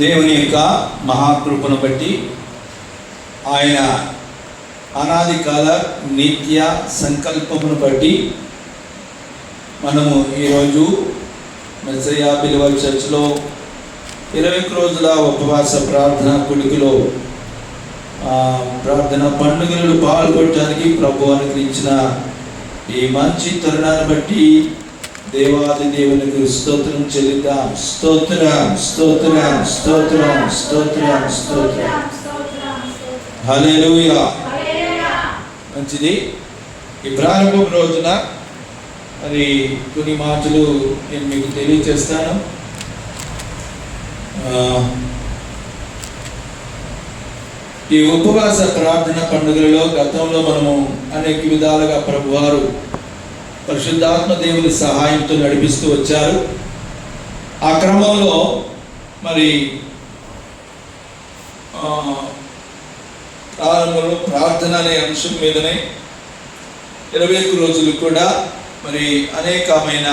దేవుని యొక్క మహాకృపను బట్టి ఆయన అనాది కాల నిత్య సంకల్పమును బట్టి మనము ఈరోజు మెస్సయ్య బిలీవర్ చర్చ్లో 21 రోజుల ఉపవాస ప్రార్థన కుడికిలో ప్రార్థన పండుగలు పాల్గొనడానికి ప్రభు అనుగ్రహించిన ఈ మంచి తరుణాన్ని బట్టి దేవాది దేవునికి స్తోత్రం చెల్లిద్దాం. స్తోత్రం స్తోత్రం స్తోత్రం స్తోత్రం స్తోత్రం. హల్లెలూయా. మంచిది. ఈ ప్రారంభం రోజున మరి కొన్ని మాటలు నేను మీకు తెలియజేస్తాను. ఈ ఉపవాస ప్రార్థన పండుగలలో గతంలో మనము అనేక విధాలుగా ప్రభువారు పరిశుద్ధాత్మ దేవుని సహాయంతో నడిపిస్తూ వచ్చారు. ఆ క్రమంలో మరి ప్రారంభంలో ప్రార్థన అనే అంశం మీదనే 21 రోజులు కూడా మరి అనేకమైన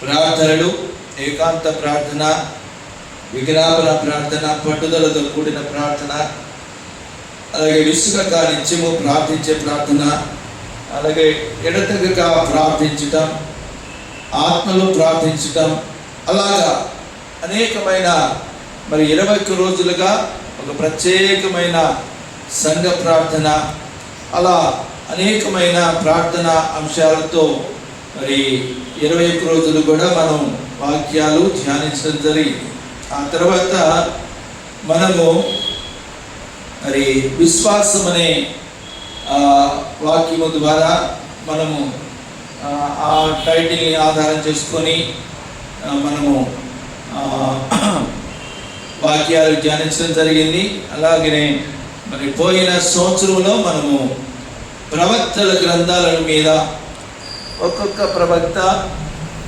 ప్రార్థనలు, ఏకాంత ప్రార్థన, విజ్ఞాపన ప్రార్థన, పట్టుదలతో కూడిన ప్రార్థన, అలాగే విసుగక నిత్యము ప్రార్థించే ప్రార్థన, అలాగే ఎడతెగక ప్రార్థించటం, ఆత్మలో ప్రార్థించటం, అలాగా అనేకమైన మరి 21 రోజులుగా ఒక ప్రత్యేకమైన సంఘ ప్రార్థన, అలా అనేకమైన ప్రార్థన అంశాలతో మరి 21 రోజులు కూడా మనం వాక్యాలు ధ్యానించడం జరిగింది. ఆ తర్వాత మనము మరి విశ్వాసం అనే వాక్యము ద్వారా మనము ఆ టైటిల్ని ఆధారం చేసుకొని మనము వాక్యాలు ధ్యానించడం జరిగింది. అలాగనే మరి పోయిన సంవత్సరంలో మనము ప్రవక్తల గ్రంథాల మీద ఒక్కొక్క ప్రవక్త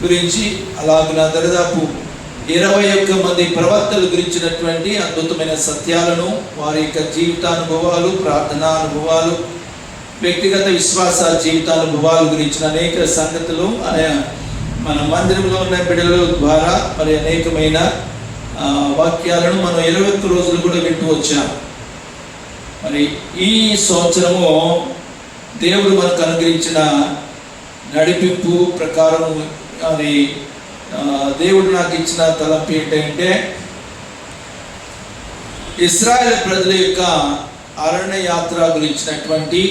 గురించి అలాగున దాదాపు 21 మంది ప్రవక్తల గురించినటువంటి అద్భుతమైన సత్యాలను, వారి యొక్క జీవితానుభవాలు, ప్రార్థనా అనుభవాలు, వ్యక్తిగత విశ్వాస జీవితానుభవాల గురించిన అనేక సంగతులు మన మందిరంలో ఉన్న బిడ్డల ద్వారా మరి అనేకమైన వాక్యాలను మనం 21 రోజులు కూడా వింటూ వచ్చాం. మరి ఈ సంవత్సరము దేవుడు మనకు అనుగ్రహించిన నడిపింపు ప్రకారం అది దేవుడు నాకు ఇచ్చిన తలంపు ఏంటంటే, ఇశ్రాయేల్ ప్రజల యొక్క అరణ్య యాత్ర గురించినటువంటి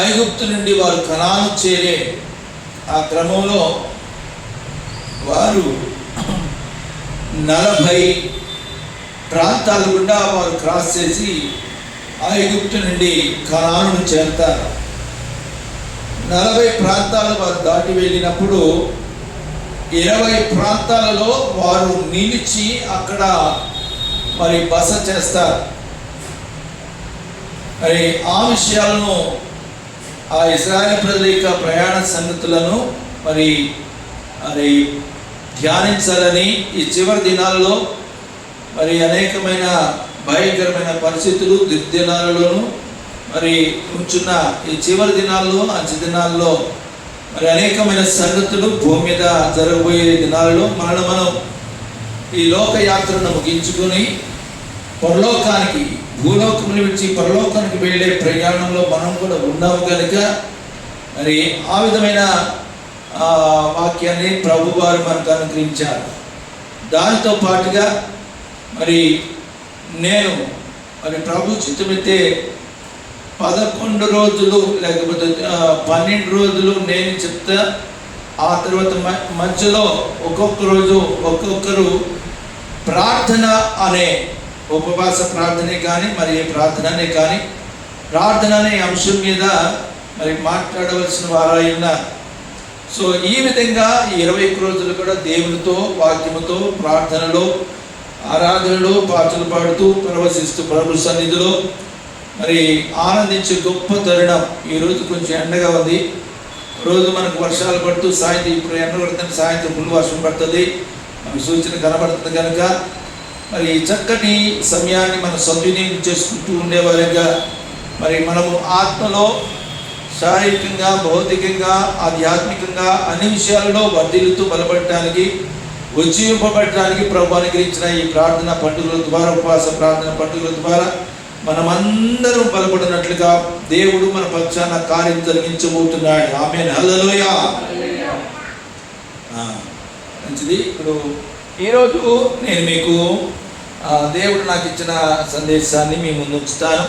ఐగుప్తు నుండి వారు కనాను చేరే ఆ క్రమంలో వారు 40 ప్రాంతాలు గుండా వారు క్రాస్ చేసి ఐగుప్తు నుండి కనాను చేరుతారు. 40 ప్రాంతాలు వారు దాటి వెళ్ళినప్పుడు 20 ప్రాంతాలలో వారు నిలిచి అక్కడ మరి బస చేస్తారు. మరి ఆ విషయాలను, ఆ ఇశ్రాయేలు ప్రజల యొక్క ప్రయాణ సంగతులను మరి ధ్యానించాలని ఈ చివరి దినాలలో మరి అనేకమైన భయంకరమైన పరిస్థితులు దినాలలోనూ మరి ఉంచున్న ఈ చివరి దినాల్లో, అంచె దినాల్లో మరి అనేకమైన సంగతులు భూమి మీద జరగబోయే దినాలలో మనం ఈ లోక యాత్రను ముగించుకొని పరలోకానికి, భూలోకమును విడిచి పరలోకానికి వెళ్ళే ప్రయాణంలో మనం కూడా ఉన్నాము కనుక మరి ఆ విధమైన వాక్యాన్ని ప్రభు వారు మనకు అనుగ్రహించారు. దానితో పాటుగా మరి నేను మరి ప్రభు చిత్తమైతే 11 రోజులు లేకపోతే 12 రోజులు నేను చెప్తా. ఆ తర్వాత మధ్యలో ఒక్కొక్క రోజు ఒక్కొక్కరు ప్రార్థన అనే ఉపవాస ప్రార్థనే కానీ మరి ఏ ప్రార్థననే కానీ ప్రార్థన అనే అంశం మీద మరి మాట్లాడవలసిన వారై ఉన్నారు. సో ఈ విధంగా ఈ 21 రోజులు కూడా దేవునితో, వాక్యముతో, ప్రార్థనలో, ఆరాధనలో, పాటలు పాడుతూ ప్రవశిస్తూ ప్రభు సన్నిధిలో మరి ఆనందించే గొప్ప తరుణం. ఈరోజు కొంచెం ఎండగా ఉంది. రోజు మనకు వర్షాలు పడుతూ సాయంత్రం, ఇప్పుడు ఎండ పడుతుంది, సాయంత్రం ఫుల్ వర్షం పడుతుంది, మనకు సూచన కనబడుతుంది కనుక మరి చక్కటి సమయాన్ని మనం సద్వినియోగం చేసుకుంటూ ఉండేవారుగా మరి మనము ఆత్మలో శారీరకంగా, భౌతికంగా, ఆధ్యాత్మికంగా అన్ని విషయాలలో వర్ధిల్లుతూ బలపడటానికి ఉజ్జీవింపబడటానికి ప్రభు అనుగ్రహించిన ఈ ప్రార్థన పండుగల ద్వారా, ఉపవాస ప్రార్థన పండుగల ద్వారా మనమందరం బలపడినట్లుగా దేవుడు మన పక్షాన కార్యం జరిగించబోతున్నాడు. ఆమేన్, హల్లెలూయా. మంచిది. ఇప్పుడు ఈరోజు నేను మీకు దేవుడు నాకు ఇచ్చిన సందేశాన్ని మీ ముందు ఉంచుతాను.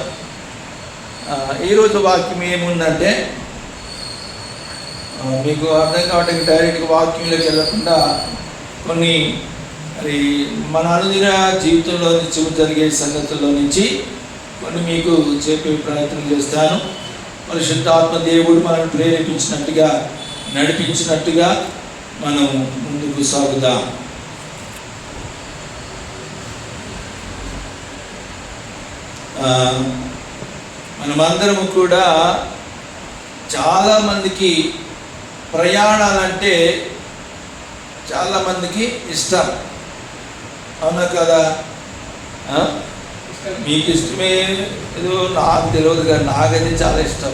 ఈరోజు వాక్యం ఏముందంటే, మీకు అర్థం కావడానికి డైరెక్ట్గా వాక్యంలోకి వెళ్ళకుండా కొన్ని మరి మన అనుదిన జీవితంలో నుంచి జరిగే సంగతుల్లో నుంచి కొన్ని మీకు చెప్పే ప్రయత్నం చేస్తాను. పరిశుద్ధాత్మ దేవుడు మనల్ని ప్రేరేపించినట్టుగా, నడిపించినట్టుగా మనం ముందుకు సాగుదాం. మనమందరము కూడా చాలామందికి ప్రయాణాలంటే చాలామందికి ఇష్టం, అవునా కదా? మీకు ఇష్టమే ఏదో నాకు తెలియదు కానీ నాకైతే చాలా ఇష్టం.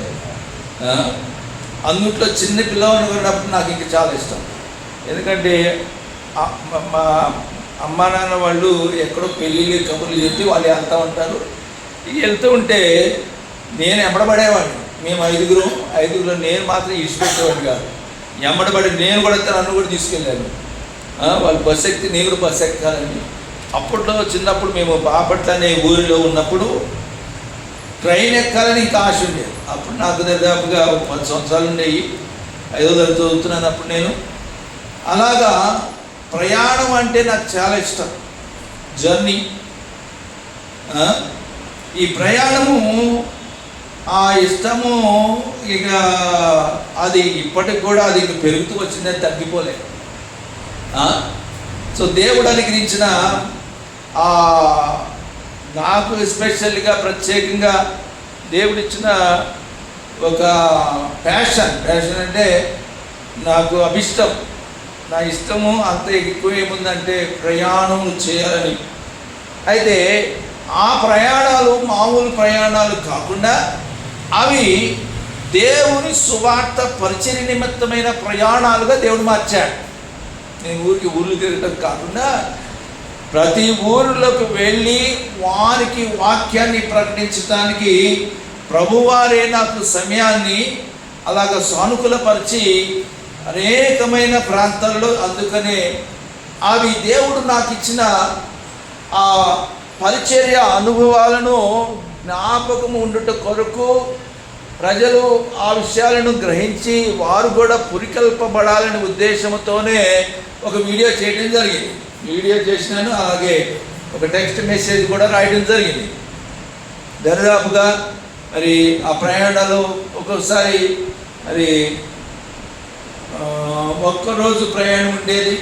అందుట్లో చిన్న పిల్లవాడిని ఉన్నప్పుడు నాకు ఇంకా చాలా ఇష్టం. ఎందుకంటే మా అమ్మా నాన్న వాళ్ళు ఎక్కడో పెళ్ళిళ్ళు కబుర్లు చెప్పి వాళ్ళు వెళ్తూ ఉంటారు. వెళ్తూ ఉంటే నేను ఎమ్మడబడేవాడిని. మేము ఐదుగురు నేను మాత్రం ఇడిచిపెట్టేవాడిని కాదు. ఎమ్మడబడి నేను కూడా నన్ను కూడా తీసుకెళ్ళాను. వాళ్ళు బస్సు ఎక్కితే నేను కూడా బస్సు ఎక్కాలని. అప్పట్లో చిన్నప్పుడు మేము బాపట్ల అనే ఊరిలో ఉన్నప్పుడు ట్రైన్ ఎక్కాలని ఇంకా ఆశ ఉండేది. అప్పుడు నాకు దాదాపుగా 10 సంవత్సరాలు ఉండేవి. 5వ తరగతి చదువుతున్నాను అప్పుడు నేను. అలాగా ప్రయాణం అంటే నాకు చాలా ఇష్టం, జర్నీ. ఈ ప్రయాణము ఆ ఇష్టము ఇక అది ఇప్పటికి కూడా అది ఇక పెరుగుతూ వచ్చిందని తగ్గిపోలేదు. సో దేవుడు అనుగ్రహించిన నాకు ఎస్పెషల్గా ప్రత్యేకంగా దేవుడిచ్చిన ఒక ప్యాషన్ అంటే నాకు అభిష్టం. నా ఇష్టము అంత ఎక్కువ ఏముందంటే ప్రయాణం చేయాలని. అయితే ఆ ప్రయాణాలు మామూలు ప్రయాణాలు కాకుండా అవి దేవుని సువార్త పరిచర్య నిమిత్తమైన ప్రయాణాలుగా దేవుడు మార్చాడు. నేను ఊళ్ళు తిరగటం కాకుండా ప్రతి ఊరిలోకి వెళ్ళి వారికి వాక్యాన్ని ప్రకటించడానికి ప్రభువారే నాకు సమయాన్ని అలాగ సానుకూలపరిచి అనేకమైన ప్రాంతాల్లో, అందుకనే అవి దేవుడు నాకు ఇచ్చిన ఆ పరిచర్య అనుభవాలను జ్ఞాపకం ఉండుట కొరకు ప్రజలు ఆ విషయాలను గ్రహించి వారు కూడా పురికల్పబడాలనే ఉద్దేశంతోనే ఒక వీడియో చేయడం జరిగింది. వీడియో చేసినాను, అలాగే ఒక టెక్స్ట్ మెసేజ్ కూడా రాయడం జరిగింది. దరిదాపుగా మరి ఆ ప్రయాణాలు ఒక్కొక్కసారి మరి ఒక్కరోజు ప్రయాణం ఉండేది,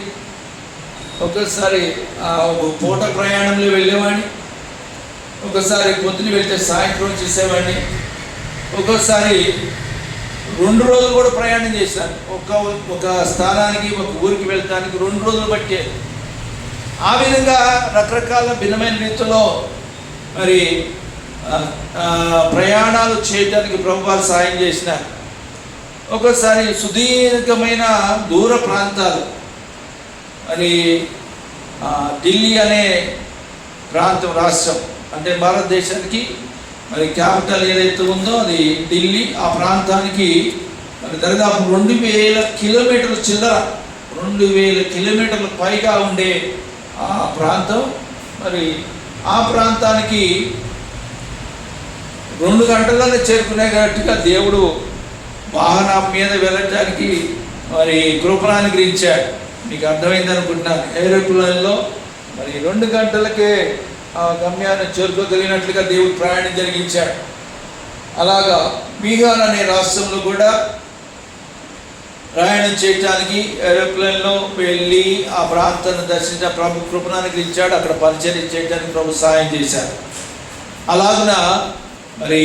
ఒక్కొక్కసారి ఒక పూట ప్రయాణంలో వెళ్ళేవాడిని, ఒక్కోసారి పొద్దున వెళ్తే సాయంత్రం చేసేవాడిని, ఒక్కోసారి 2 రోజులు కూడా ప్రయాణం చేశాను. ఒక స్థానానికి ఒక ఊరికి వెళ్తానికి 2 రోజులు పట్టేది. ఆ విధంగా రకరకాల భిన్నమైన రీతిలో మరి ప్రయాణాలు చేయడానికి ప్రభువారు సాయం చేసినారు. ఒక్కోసారి సుదీర్ఘమైన దూర ప్రాంతాలు, మరి ఢిల్లీ అనే ప్రాంతం, రాష్ట్రం అంటే భారతదేశానికి మరి క్యాపిటల్ ఏదైతే ఉందో అది ఢిల్లీ. ఆ ప్రాంతానికి మరి దాదాపు 2000 కిలోమీటర్ల చిల్లర, 2000 కిలోమీటర్ల పైగా ఉండే ఆ ప్రాంతం. మరి ఆ ప్రాంతానికి 2 గంటల్లోనే చేరుకునేటట్టుగా దేవుడు వాహనం మీద వెళ్ళడానికి మరి కృపను అనుగ్రహించాడు. మీకు అర్థమైంది అనుకుంటున్నాను. ఏరోప్లేన్లో మరి 2 గంటలకే ఆ గమ్యాన్ని చేరుకోగలిగినట్లుగా దేవుడు ప్రయాణం జరిగించాడు. అలాగా బీహార్ అనే రాష్ట్రంలో కూడా ప్రయాణం చేయడానికి ఏరోప్లేన్లో వెళ్ళి ఆ ప్రాంతాన్ని దర్శించిన ప్రభు కృపను అనుగ్రహించాడు. అక్కడ పరిచర్య చేయడానికి ప్రభు సహాయం చేశాడు. అలాగున మరి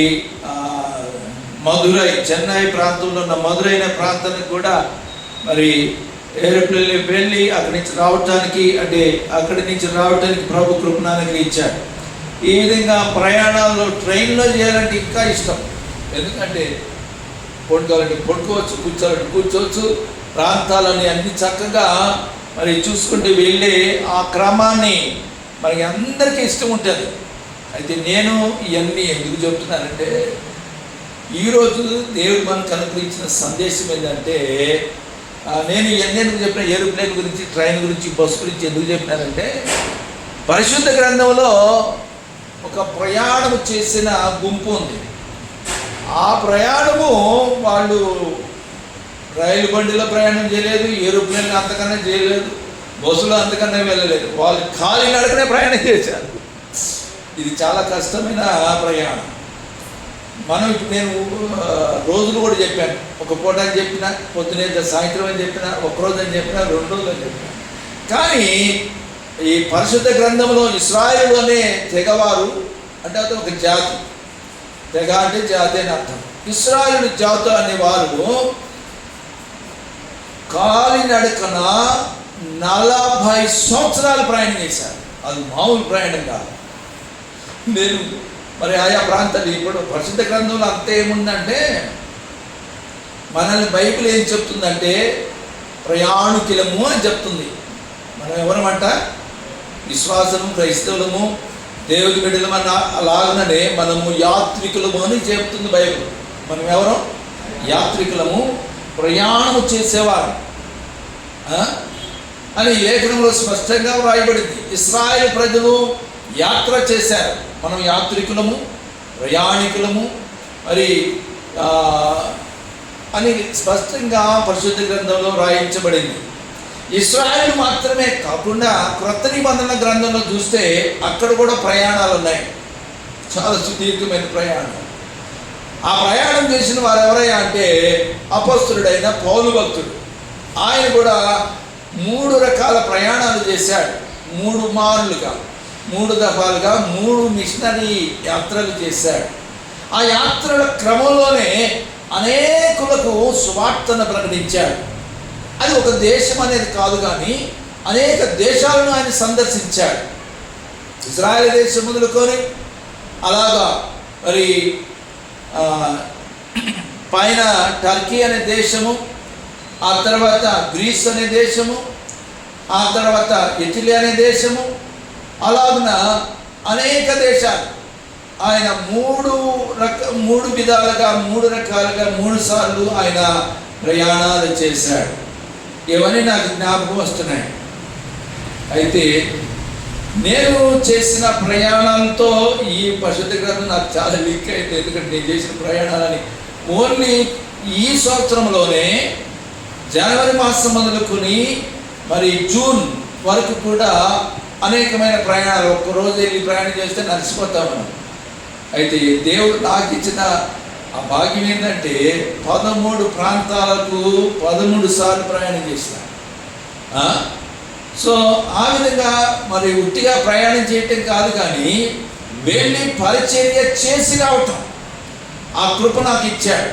మధురై, చెన్నై ప్రాంతంలో ఉన్న మధురై అనే ప్రాంతానికి కూడా మరి ఏరోప్లేన్లో వెళ్ళి అక్కడి నుంచి రావటానికి ప్రభు కృపను అనుగ్రహించాడు. ఈ విధంగా ప్రయాణాల్లో ట్రైన్లో చేయాలంటే ఇంకా ఇష్టం. ఎందుకంటే పడుకోవాలంటే పడుకోవచ్చు, కూర్చోవాలంటే కూర్చోవచ్చు. ప్రాంతాలని అన్ని చక్కగా మరి చూసుకుంటూ వెళ్ళే ఆ క్రమాన్ని మనకి అందరికీ ఇష్టం ఉంటుంది. అయితే నేను ఇవన్నీ ఎందుకు చెప్తున్నానంటే, ఈరోజు దేవుడు మనకు అనుగ్రహించిన సందేశం ఏంటంటే, నేను ఇవన్నీ ఎందుకు చెప్పిన, ఏరోప్లేన్ గురించి, ట్రైన్ గురించి, బస్సు గురించి ఎందుకు చెప్పినానంటే, పరిశుద్ధ గ్రంథంలో ఒక ప్రయాణం చేసిన గుంపు ఉంది. ఆ ప్రయాణము వాళ్ళు రైలు బండిలో ప్రయాణం చేయలేదు, ఏరోప్లేన్లో అంతకన్నా చేయలేదు, బస్సులో అంతకన్నా వెళ్ళలేదు. వాళ్ళు కాలినడకనే ప్రయాణం చేశారు. ఇది చాలా కష్టమైన ప్రయాణం. మనం ఇప్పుడు నేను రోజులు కూడా చెప్పాను. ఒక పూట అని చెప్పిన, పొద్దునే సాయంత్రం అని చెప్పిన, ఒకరోజు అని చెప్పిన, 2 రోజులు అని చెప్పిన. కానీ ఈ పరిశుద్ధ గ్రంథంలో ఇశ్రాయేలు అనే తెగవారు అంటే అది ఒక జాతి. తెగ అంటే జాతి అని అర్థం. ఇశ్రాయేలు జాతి అనేవారు కాలినడకన 40 సంవత్సరాలు ప్రయాణం చేశారు. అది మామూలు ప్రయాణం కాదు. నేను మరి ఆయా ప్రాంతాలు ఇప్పుడు పరిశుద్ధ గ్రంథంలో అంత ఏముందంటే, మనల్ని బైబిల్ ఏం చెప్తుందంటే ప్రయాణికులము అని చెప్తుంది. మనం ఎవరమంట? విశ్వాసము, క్రైస్తవులము, దేవుడి బిడ్డలము అలాగనే మనము యాత్రికులము అని చెప్తుంది బైబిల్. మనం ఎవరు? యాత్రికులము, ప్రయాణము చేసేవారు అని లేఖనంలో స్పష్టంగా వ్రాయబడింది. ఇశ్రాయేలు ప్రజలు యాత్ర చేశారు. మనం యాత్రికులము, ప్రయాణికులము మరి అని స్పష్టంగా పరిశుద్ధ గ్రంథంలో వ్రాయించబడింది. ఇశ్రాయేలు మాత్రమే కాకుండా క్రొత్త నిబంధన గ్రంథంలో చూస్తే అక్కడ కూడా ప్రయాణాలు ఉన్నాయి, చాలా సుదీర్ఘమైన ప్రయాణం. ఆ ప్రయాణం చేసిన వారు ఎవరయ్యా అంటే అపొస్తలుడైన పౌలు భక్తుడు. ఆయన కూడా 3 రకాల ప్రయాణాలు చేశాడు. 3 మార్లుగా, 3 దఫాలుగా 3 మిషనరీ యాత్రలు చేశాడు. ఆ యాత్రల క్రమంలోనే అనేకులకు సువార్తను ప్రకటించాడు. అది ఒక దేశం అనేది కాదు, కానీ అనేక దేశాలను ఆయన సందర్శించాడు. ఇజ్రాయెల్ దేశం మొదలుకొని అలాగా మరి పైన టర్కీ అనే దేశము, ఆ తర్వాత గ్రీస్ అనే దేశము, ఆ తర్వాత ఇటలీ అనే దేశము, అలాగున అనేక దేశాలు ఆయన 3 విధాలుగా 3 రకాలుగా 3 సార్లు ఆయన ప్రయాణాలు చేశాడు. ఇవన్నీ నాకు జ్ఞాపకం వస్తున్నాయి. అయితే నేను చేసిన ప్రయాణాలతో ఈ పరిశుద్ధ గ్రంథం నాకు చాలా లింక్ అయింది. ఎందుకంటే నేను చేసిన ప్రయాణాలని ఓన్లీ ఈ సంవత్సరంలోనే జనవరి మాసం మొదలుకొని మరి జూన్ వరకు కూడా అనేకమైన ప్రయాణాలు, ఒక్కరోజు వెళ్ళి ప్రయాణం చేస్తే నడిచిపోతాము. అయితే దేవుడు నాకు ఇచ్చిన ఆ భాగ్యం ఏంటంటే 13 ప్రాంతాలకు 13 సార్లు ప్రయాణం చేసిన. సో ఆ విధంగా మరి ఉట్టిగా ప్రయాణం చేయటం కాదు, కానీ వెళ్ళి పరిచర్య చేసి రావటం ఆ కృప నాకు ఇచ్చాడు.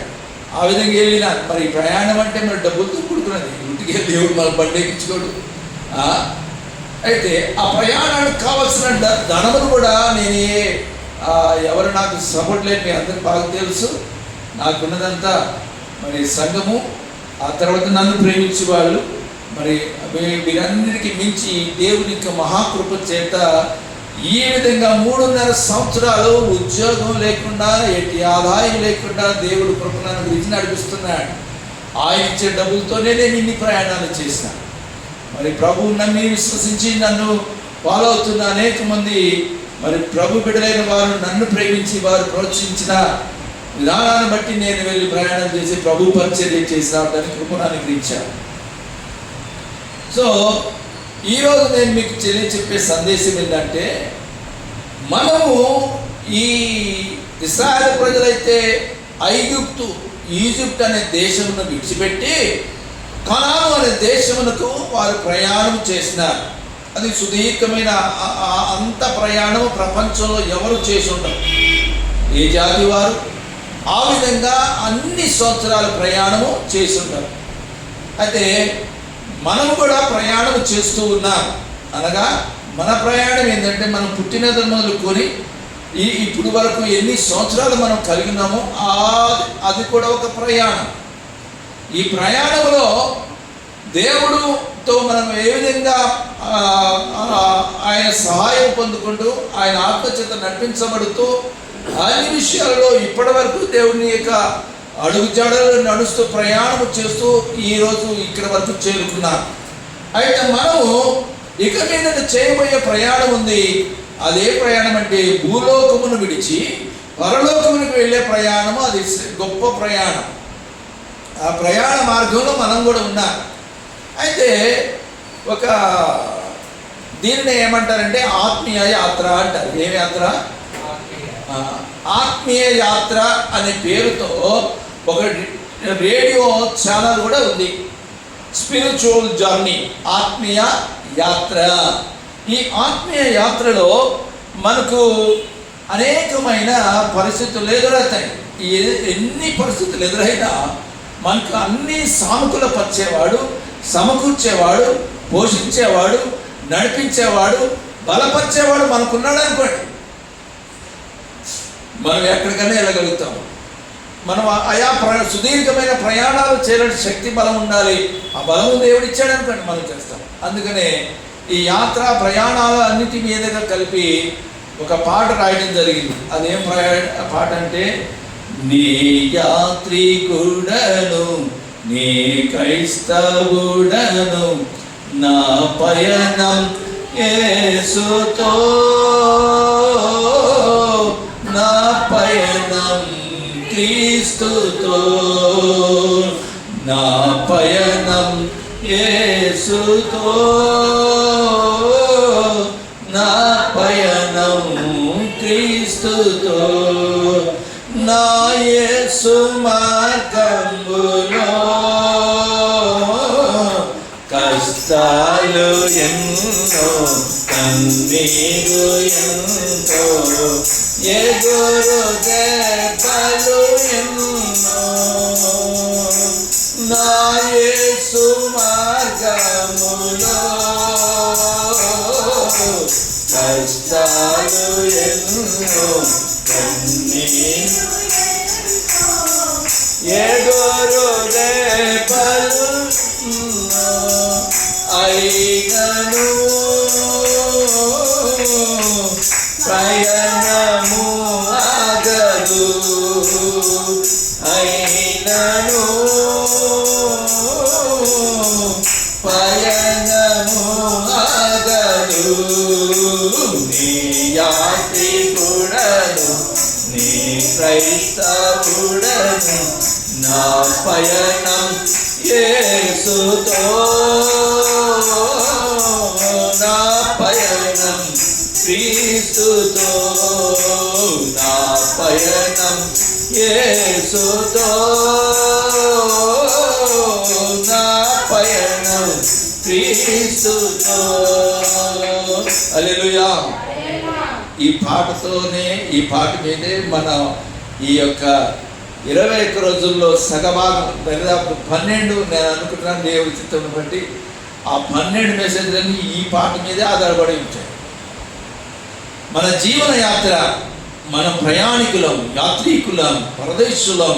ఆ విధంగా వెళ్ళిన మరి ప్రయాణం అంటే మరి డబ్బులతో కూడుకున్నది. ఉట్టిగా దేవుడు మన బండి ఎక్కించుకోడు. అయితే ఆ ప్రయాణానికి కావాల్సిన ధనమును కూడా నేనే ఎవరు నాకు సపోర్ట్ లేదు, మీ అందరికి బాగా తెలుసు. నాకున్నదంతా మరి సంఘము, ఆ తర్వాత నన్ను ప్రేమించే వాళ్ళు, మరి వీరన్నిటికీ మించి దేవుని యొక్క మహాకృప చేత ఈ విధంగా 3.5 సంవత్సరాలు ఉద్యోగం లేకుండా, ఎట్టి ఆదాయం లేకుండా దేవుడు కృపను గురించి నడిపిస్తున్నాడు. ఆయన ఇచ్చే డబ్బులతోనే నేను ఇన్ని ప్రయాణాలు చేసిన. మరి ప్రభువు నన్ను విశ్వసించి నన్ను ఫాలో అవుతున్న అనేక మంది మరి ప్రభు బిడ్డలైన వారు, నన్ను ప్రేమించి వారు ప్రోత్సహించిన విధానాన్ని బట్టి నేను వెళ్ళి ప్రయాణం చేసి ప్రభు పరిచర్య చేసి రావడానికి కృపను అనుగ్రహించాను. సో ఈరోజు నేను మీకు చెప్పే సందేశం ఏంటంటే, మనము ఈ ఇశ్రాయేలు ప్రజలైతే ఈజిప్ట్ అనే దేశమును విడిచిపెట్టి కనాను అనే దేశమునకు వారు ప్రయాణం చేసినారు. అది సుదీర్ఘమైన అంత ప్రయాణం ప్రపంచంలో ఎవరు చేసి ఉండరు, ఏ జాతి వారు ఆ విధంగా అన్ని సంవత్సరాల ప్రయాణము చేసి ఉంటారు. అయితే మనము కూడా ప్రయాణం చేస్తూ ఉన్నాం. అనగా మన ప్రయాణం ఏంటంటే, మనం పుట్టినది మొదలుకొని ఇప్పుడు వరకు ఎన్ని సంవత్సరాలు మనం కలిగినామో అది కూడా ఒక ప్రయాణం. ఈ ప్రయాణంలో దేవుడితో తో మనం ఏ విధంగా ఆయన సహాయం పొందుకుంటూ ఆయన ఆత్మచేత నడిపించబడుతూ అన్ని విషయాలలో ఇప్పటి వరకు దేవుని యొక్క అడుగుజాడలు నడుస్తూ ప్రయాణం చేస్తూ ఈరోజు ఇక్కడ వరకు చేరుకున్నాం. అయితే మనము ఇక మీద చేయబోయే ప్రయాణం ఉంది. అదే ప్రయాణం అంటే భూలోకమును విడిచి పరలోకమునికి వెళ్ళే ప్రయాణము. అది గొప్ప ప్రయాణం. ఆ ప్రయాణ మార్గంలో మనం కూడా ఉన్నాం. అయితే ఒక దీనిని ఏమంటారంటే ఆత్మీయ యాత్ర అంటారు. ఏం యాత్ర? ఆత్మీయ యాత్ర అనే పేరుతో ఒక రేడియో ఛానల్ కూడా ఉంది. స్పిరిచువల్ జర్నీ, ఆత్మీయ యాత్ర. ఈ ఆత్మీయ యాత్రలో మనకు అనేకమైన పరిస్థితులు ఎదురవుతాయి. ఎన్ని పరిస్థితులు ఎదురైనా మనకు అన్ని సానుకూలపరిచేవాడు, సమకూర్చేవాడు, పోషించేవాడు, నడిపించేవాడు, బలపరిచేవాడు మనకున్నాడు అనుకోండి, మనం ఎక్కడికైనా వెళ్ళగలుగుతాము. మనం ఆయా సుదీర్ఘమైన ప్రయాణాలు చేయాలంటే శక్తి బలం ఉండాలి. ఆ బలము దేవుడు ఇచ్చాడు అనుకోండి, మనం చేస్తాం. అందుకనే ఈ యాత్ర ప్రయాణాలు అన్నిటి మీదుగా కలిపి ఒక పాట రాయడం జరిగింది. అదేం పాట అంటే, నీ యాత్రికుడను, నీ క్రైస్తవుడను, నా పయనం యేసుతో, నా పయనం క్రీస్తుతో, నా పయనం యేసుతో, నా పయనం క్రీస్తుతో, నా యేసు మార్గములో కష్టాలు ఎన్నో, కన్నీరు ఎంతో, ఎదురు దెబ్బలు ఎన్నో, నా యేసు మార్గములో కష్టాలు ఎన్నో, కన్నీరు ఎదురు దెబ్బలు అయినను ప్రయాణము ఆగదు, అయినను పయనము ఆగదు. నీ యాత్రికుడను, నీ క్రైస్తవుడను, నా పయనం యేసుతో, నా పయనం క్రీస్తుతో, నా పయనం యేసుతో, నా పయనం క్రీస్తుతో. హల్లెలూయా. ఈ పాటతోనే, ఈ పాట మీదే మన ఈ యొక్క 21 రోజుల్లో సగభాగం, దాదాపు 12 నేను అనుకుంటున్నాను దేవుడి చిత్తం బట్టి, ఆ 12 మెసేజ్లన్నీ ఈ పాట మీదే ఆధారపడి ఉంటాయి. మన జీవన యాత్ర, మన ప్రయాణికులం, యాత్రికులం, పరదేశులం.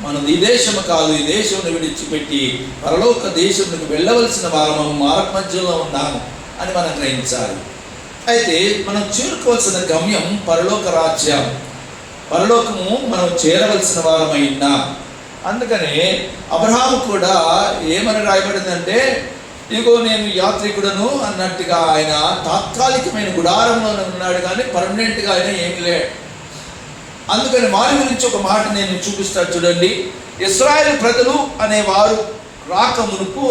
మనం ఈ దేశము కాదు, ఈ దేశమును విడిచిపెట్టి పరలోక దేశమునికి వెళ్ళవలసిన వారము, మార్గ మధ్యలో ఉన్నాము అని మనం గ్రహించాలి. అయితే మనం చేరుకోవాల్సిన గమ్యం పరలోక రాజ్యం, పరలోకము మనం చేరవలసిన వారమై ఉన్నాం. అందుకనే అబ్రహాము కూడా ఏమని రాయబడిందంటే, ఇదిగో నేను యాత్రికుడను అన్నట్టుగా ఆయన తాత్కాలికమైన గుడారంలో ఉన్నాడు, కానీ పర్మనెంట్గా ఆయన ఏమి లేడు. అందుకని వారి గురించి ఒక మాట నేను చూపిస్తాను చూడండి. ఇశ్రాయేలు ప్రజలు అనేవారు రాక మునుపు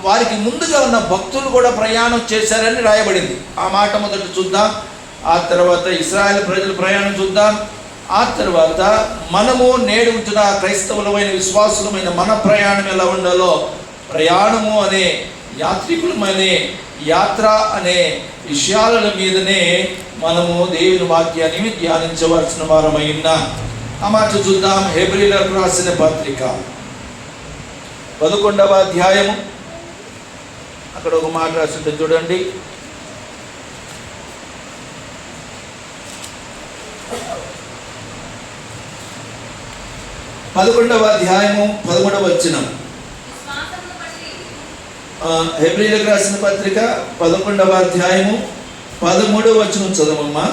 వారికి ముందుగా ఉన్న భక్తులు కూడా ప్రయాణం చేశారని రాయబడింది. ఆ మాట మొదట చూద్దాం, ఆ తర్వాత ఇశ్రాయేలు ప్రజల ప్రయాణం చూద్దాం, ఆ తర్వాత మనము నేడు ఉంటున్న క్రైస్తవులమైన విశ్వాసులమైన మన ప్రయాణం ఎలా ఉండాలో, ప్రయాణము అనే యాత్రికులమనే యాత్ర అనే విషయాల మీదనే మనము దేవుని వాక్యాన్ని ధ్యానించవలసిన వారమై ఉన్నాం. ఆ మాట చూద్దాం. హెబ్రీయులకు రాసిన పత్రిక 11వ అధ్యాయము, అక్కడ ఒక మాట రాసింటే చూడండి. హెబ్రీయులకు రాసిన పత్రిక 11వ అధ్యాయము 13వ వచనం చదవమ్మా.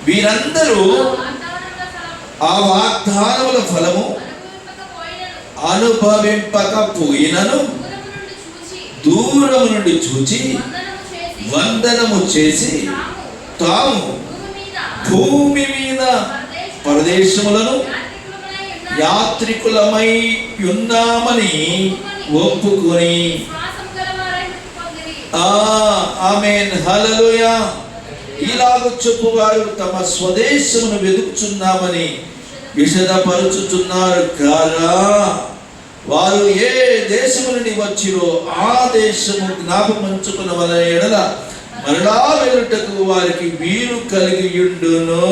వీరందరూ ఆ వాగ్దానముల ఫలము అనుభవింపకపోయినను దూరము నుండి చూచి వందనము చేసి తాము భూమి మీద పరదేశములను యాత్రికులమై ఉన్నామని ఒప్పుకొని ఆమేన్ హల్లెలూయా. ఇలాగ చెప్పువారు తమ స్వదేశమును వెతుకుచున్నామని విషదపరుచుచున్నారు కారా, వారు ఏ దేశము నుండి వచ్చిరో ఆ దేశము జ్ఞాపకముంచుకున్న వలన ఎడల మరలా వెళ్ళుటకు వారికి వీలు కలిగియుండును.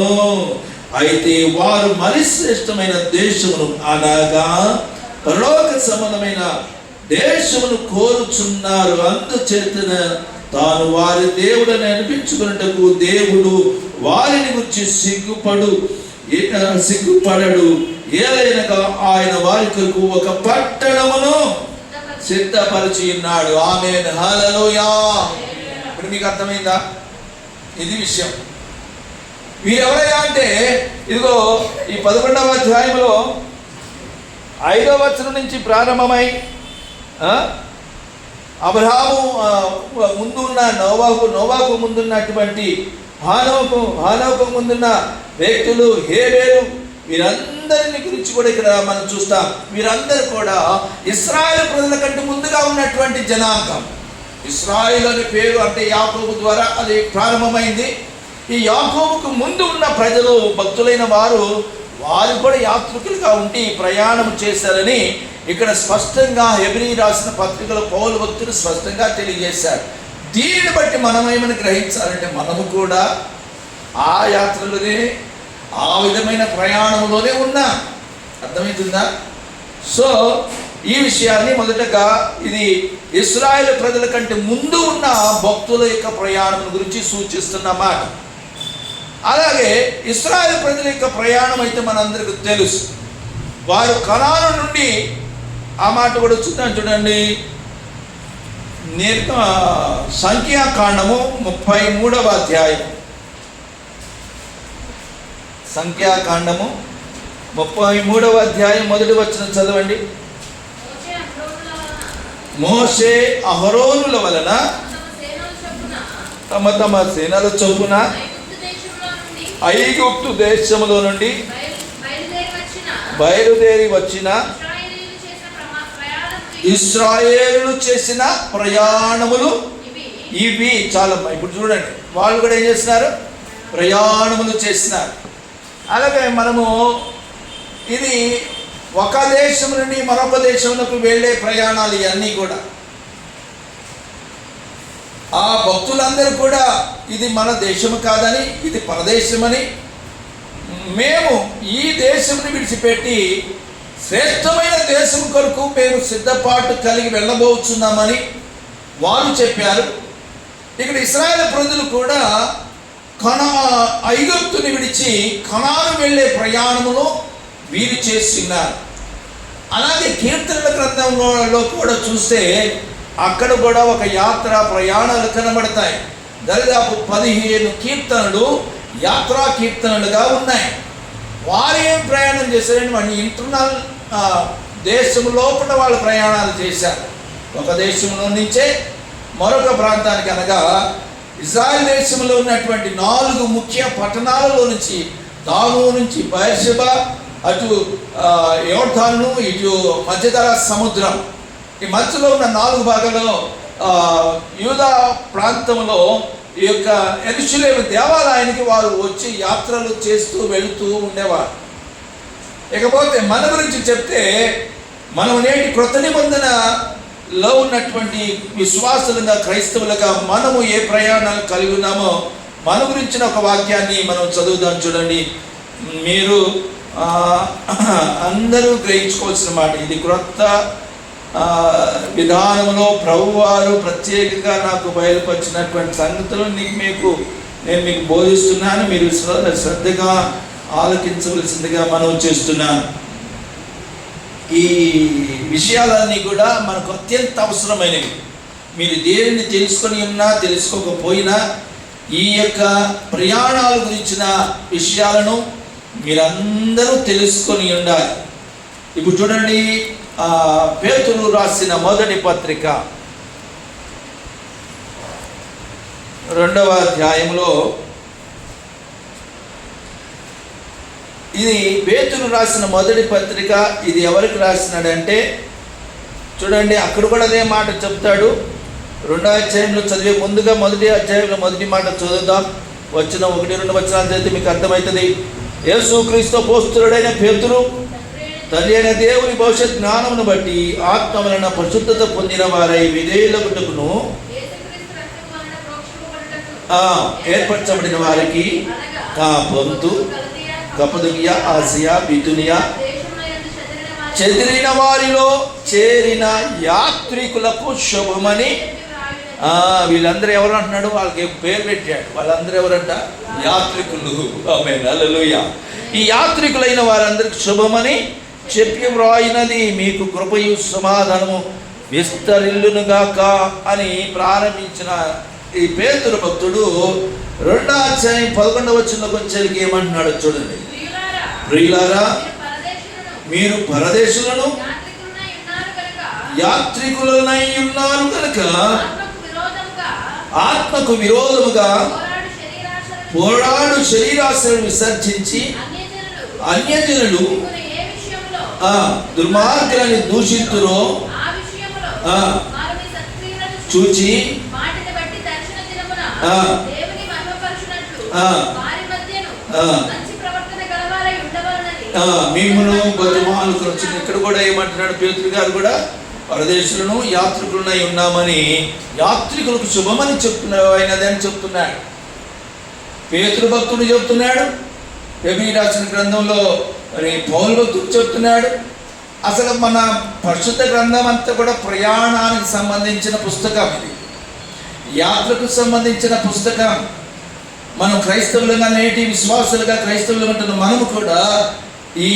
అయితే వారు మరి శ్రేష్టమైన దేశమును అనగా పరలోక సంబంధమైన దేశమును కోరుచున్నారు. అందుచేతన తాను వారి దేవుడని అనిపించుకున్నటకు దేవుడు వారిని గురించి సిగ్గుపడడు. ఏలైనగా ఆయన వారి కొరకు ఒక పట్టణమును సిద్ధపరిచి ఉన్నాడు. ఆమేన్ హల్లెలూయా. ఇప్పుడు మీకు అర్థమైందా? ఇది విషయం. వీరెవరయ్యా అంటే ఇదిగో ఈ 11వ అధ్యాయంలో 5వ వచనం నుంచి ప్రారంభమై అబ్రహాము ముందు ఉన్న నోవాకు ముందున్నటువంటి హానోకు ముందున్న వ్యక్తులు, హేబేలు, వీరందరిని గురించి కూడా ఇక్కడ మనం చూస్తాం. వీరందరూ కూడా ఇశ్రాయేలు ప్రజల కంటే ముందుగా ఉన్నటువంటి జనాంగం. ఇశ్రాయేలు అనే పేరు అంటే యాకోబు ద్వారా అది ప్రారంభమైంది. ఈ యాకోబుకు ముందు ఉన్న ప్రజలు, భక్తులైన వారు కూడా యాత్రికులుగా ఉండి ప్రయాణం చేశారని ఇక్కడ స్పష్టంగా హెబ్రీ రాసిన పత్రికలో పౌలు భక్తులు స్పష్టంగా తెలియజేశారు. దీనిని బట్టి మనం ఏమని గ్రహించాలంటే మనము కూడా ఆ యాత్రలోనే ఆ విధమైన ప్రయాణంలోనే ఉన్నాం. అర్థమవుతుందా? సో ఈ విషయాన్ని మొదటగా ఇది ఇశ్రాయేలు ప్రజల కంటే ముందు ఉన్న భక్తుల యొక్క ప్రయాణం గురించి సూచిస్తున్న మాట. అలాగే ఇశ్రాయేలు ప్రజల యొక్క ప్రయాణం అయితే మనందరికీ తెలుసు. వారు కనాను నుండి, ఆ మాట కూడా చూద్దాం చూడండి, సంఖ్యాకాండము 33వ అధ్యాయం. సంఖ్యాకాండము 33వ అధ్యాయం మొదటి వచనం చదవండి. మోషే అహరోనుల వలన తమ తమ సేనల చొప్పున ఐగుప్తు దేశములో నుండి బయలుదేరి వచ్చిన ఇశ్రాయేలు చేసిన ప్రయాణములు ఇవి. చాలా ఇప్పుడు చూడండి, వాళ్ళు కూడా ఏం చేస్తున్నారు? ప్రయాణములు చేస్తున్నారు. అలాగే మనము ఇది ఒక దేశం నుండి మరొక దేశంలోకి వెళ్ళే ప్రయాణాలు ఇవన్నీ కూడా. ఆ భక్తులందరూ కూడా ఇది మన దేశము కాదని, ఇది పరదేశమని, మేము ఈ దేశంని విడిచిపెట్టి శ్రేష్టమైన దేశం కొరకు మేము సిద్ధపాటు కలిగి వెళ్ళబోతున్నామని వారు చెప్పారు. ఇక్కడ ఇశ్రాయేలు ప్రజలు కూడా ఐగుప్తుని విడిచి కనాను వెళ్ళే ప్రయాణమును వీరు చేస్తున్నారు. అలాగే కీర్తనల గ్రంథంలో కూడా చూస్తే అక్కడ కూడా ఒక యాత్ర ప్రయాణాలు కనబడతాయి. దాదాపు 15 కీర్తనలు యాత్రా కీర్తనలుగా ఉన్నాయి. వారు ఏం ప్రయాణం చేశారంటే వాడిని ఇంటర్నల్ దేశం లోపల వాళ్ళు ప్రయాణాలు చేశారు. ఒక దేశంలో నుంచే మరొక ప్రాంతానికి, అనగా ఇజ్రాయెల్ దేశంలో ఉన్నటువంటి 4 ముఖ్య పట్టణాలలో నుంచి, దాను నుంచి బయర్షెబా, అటు యోర్దాను, ఇటు మధ్యధరా సముద్రం, ఈ మధ్యలో ఉన్న 4 భాగాలలో యూదా ప్రాంతంలో ఈ యొక్క యెరూషలేము దేవాలయానికి వారు వచ్చి యాత్రలు చేస్తూ వెళుతూ ఉండేవారు. ఇకపోతే మన గురించి చెప్తే, మనం నేటి క్రొత్త నిబంధనలో ఉన్నటువంటి విశ్వాసులుగా, క్రైస్తవులుగా మనము ఏ ప్రయాణాలు కలిగి ఉన్నామో మన గురించిన ఒక వాక్యాన్ని మనం చదువుదాం. చూడండి, మీరు అందరూ గ్రహించుకోవాల్సిన మాట. ఇది క్రొత్త విధానంలో ప్రభువారు ప్రత్యేకంగా నాకు బయలుపరిచినటువంటి సంగతులు నేను మీకు బోధిస్తున్నాను. మీరు శ్రద్ధగా ఆలకించవలసిందిగా మనవి చేస్తున్నాను. ఈ విషయాలన్నీ కూడా మనకు అత్యంత అవసరమైనవి. మీరు దేనిని తెలుసుకొని ఉన్నా తెలుసుకోకపోయినా ఈ యొక్క ప్రయాణాల గురించిన విషయాలను మీరందరూ తెలుసుకొని ఉండాలి. ఇప్పుడు చూడండి, పేతురు రాసిన మొదటి పత్రిక 2వ అధ్యాయంలో, ఇది పేతురు రాసిన మొదటి పత్రిక. ఇది ఎవరికి రాసినాడంటే చూడండి, అక్కడ కూడా అదే మాట చెప్తాడు. 2వ అధ్యాయంలో చదివే ముందుగా మొదటి అధ్యాయంలో మొదటి మాట చదువుదాం. 1-2 వచనాలు చదివితే మీకు అర్థమవుతుంది. యేసుక్రీస్తు అపోస్తలుడైన పేతురు, తండ్రి అయిన దేవుని భవిష్యత్ జ్ఞానమును బట్టి ఆత్మ వలన పరిశుద్ధత పొందిన వారై విధేయులకును ఏర్పరచబడిన వారికి పొందు కపదొకియా, ఆసియా, బితునియా చెదిరిన వారిలో చేరిన యాత్రికులకు శుభమని. వీళ్ళందరూ ఎవరు అంటున్నాడు? వాళ్ళకి పేరు పెట్టాడు. వాళ్ళందరూ ఎవరంట? యాత్రికులు. ఆమేన్, హల్లెలూయా. ఈ యాత్రికులైన వారందరికి శుభమని చెప్పి వ్రాయినది, మీకు కృపయు సమాధానము విస్తరిల్లునుగాక అని ప్రారంభించిన ఈ పేతురు భక్తుడు 2వ అధ్యాయం 11వ వచనంలోకి వచ్చేసరికి ఏమంటున్నాడు చూడండి. ప్రియులారా, మీరు పరదేశులను యాత్రికులనై ఉన్నారు కనుక ఆత్మకు విరోధముగా పోరాడు శరీరాశలను విసర్జించి అన్యజనులు దుర్మార్గులని దూషితురో చూచి మిమ్మల్ని బతిమాలు వచ్చింది. ఇక్కడ కూడా ఏమంటున్నాడు పేతురు గారు కూడా, పరదేశులను యాత్రికులనై ఉన్నామని, యాత్రికులకు శుభమని చెప్తున్నదని చెప్తున్నాడు. పేతురు భక్తుడు చెప్తున్నాడు. ఎబ్రీ రాసిన గ్రంథంలో మరి పౌలు భక్తుడు చెప్తున్నాడు. అసలు మన పరిశుద్ధ గ్రంథం అంతా కూడా ప్రయాణానికి సంబంధించిన పుస్తకం. ఇది యాత్రకు సంబంధించిన పుస్తకం. మనం క్రైస్తవులుగా, నేటి విశ్వాసులుగా క్రైస్తవులుగా ఉంటున్న మనము కూడా ఈ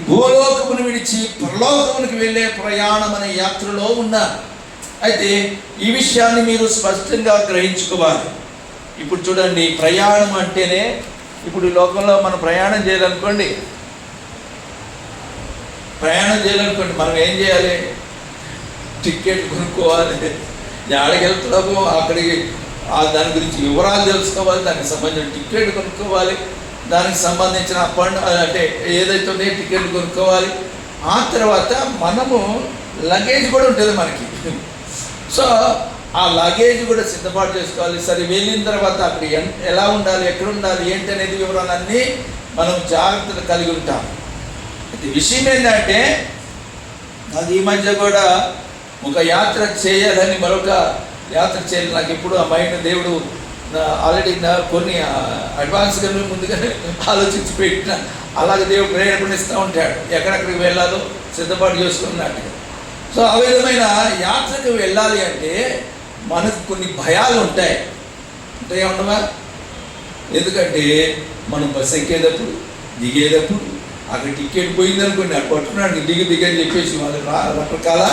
భూలోకమును విడిచి పరలోకమునికి వెళ్ళే ప్రయాణం అనే యాత్రలో ఉన్నారు. అయితే ఈ విషయాన్ని మీరు స్పష్టంగా గ్రహించుకోవాలి. ఇప్పుడు చూడండి, ప్రయాణం అంటేనే, ఇప్పుడు ఈ లోకంలో మనం ప్రయాణం చేయాలనుకోండి, మనం ఏం చేయాలి? టికెట్ కొనుక్కోవాలి. ఎక్కడికి వెళ్తున్నామో అక్కడికి దాని గురించి వివరాలు తెలుసుకోవాలి, దానికి సంబంధించిన టికెట్ కొనుక్కోవాలి, దానికి సంబంధించిన అంటే ఏదైతే ఉందో టికెట్ కొనుక్కోవాలి. ఆ తర్వాత మనము లగేజ్ కూడా ఉంటుంది మనకి. సో ఆ లగేజ్ కూడా సిద్ధపాటు చేసుకోవాలి. సరే, వెళ్ళిన తర్వాత అక్కడ ఎలా ఉండాలి, ఎక్కడ ఉండాలి, ఏంటి అనేది వివరాలన్నీ మనం జాగ్రత్తలు కలిగి ఉంటాం. అయితే విషయం ఏంటంటే, నాకు ఈ మధ్య కూడా ఒక యాత్ర చేయాలని, మరొక యాత్ర చేయాలి. నాకు ఇప్పుడు ఆ మైండ్ దేవుడు ఆల్రెడీ కొన్ని అడ్వాన్స్గా ముందుగానే ఆలోచించి పెట్టిన, అలాగే దేవుడు ప్రేరేపణిస్తూ ఉంటాడు ఎక్కడెక్కడికి వెళ్ళాలో సిద్ధపాటు చేసుకున్నట్టుగా. సో ఆ విధమైన యాత్రకు వెళ్ళాలి అంటే మనకు కొన్ని భయాలు ఉంటాయి. ఉండవా? ఎందుకంటే మనం బస్సు ఎక్కేటప్పుడు, దిగేటప్పుడు అక్కడ టికెట్ పోయిందనుకోండి, అక్కడ పట్టుకున్నాడు దిగని చెప్పేసి వాళ్ళు రకరకాల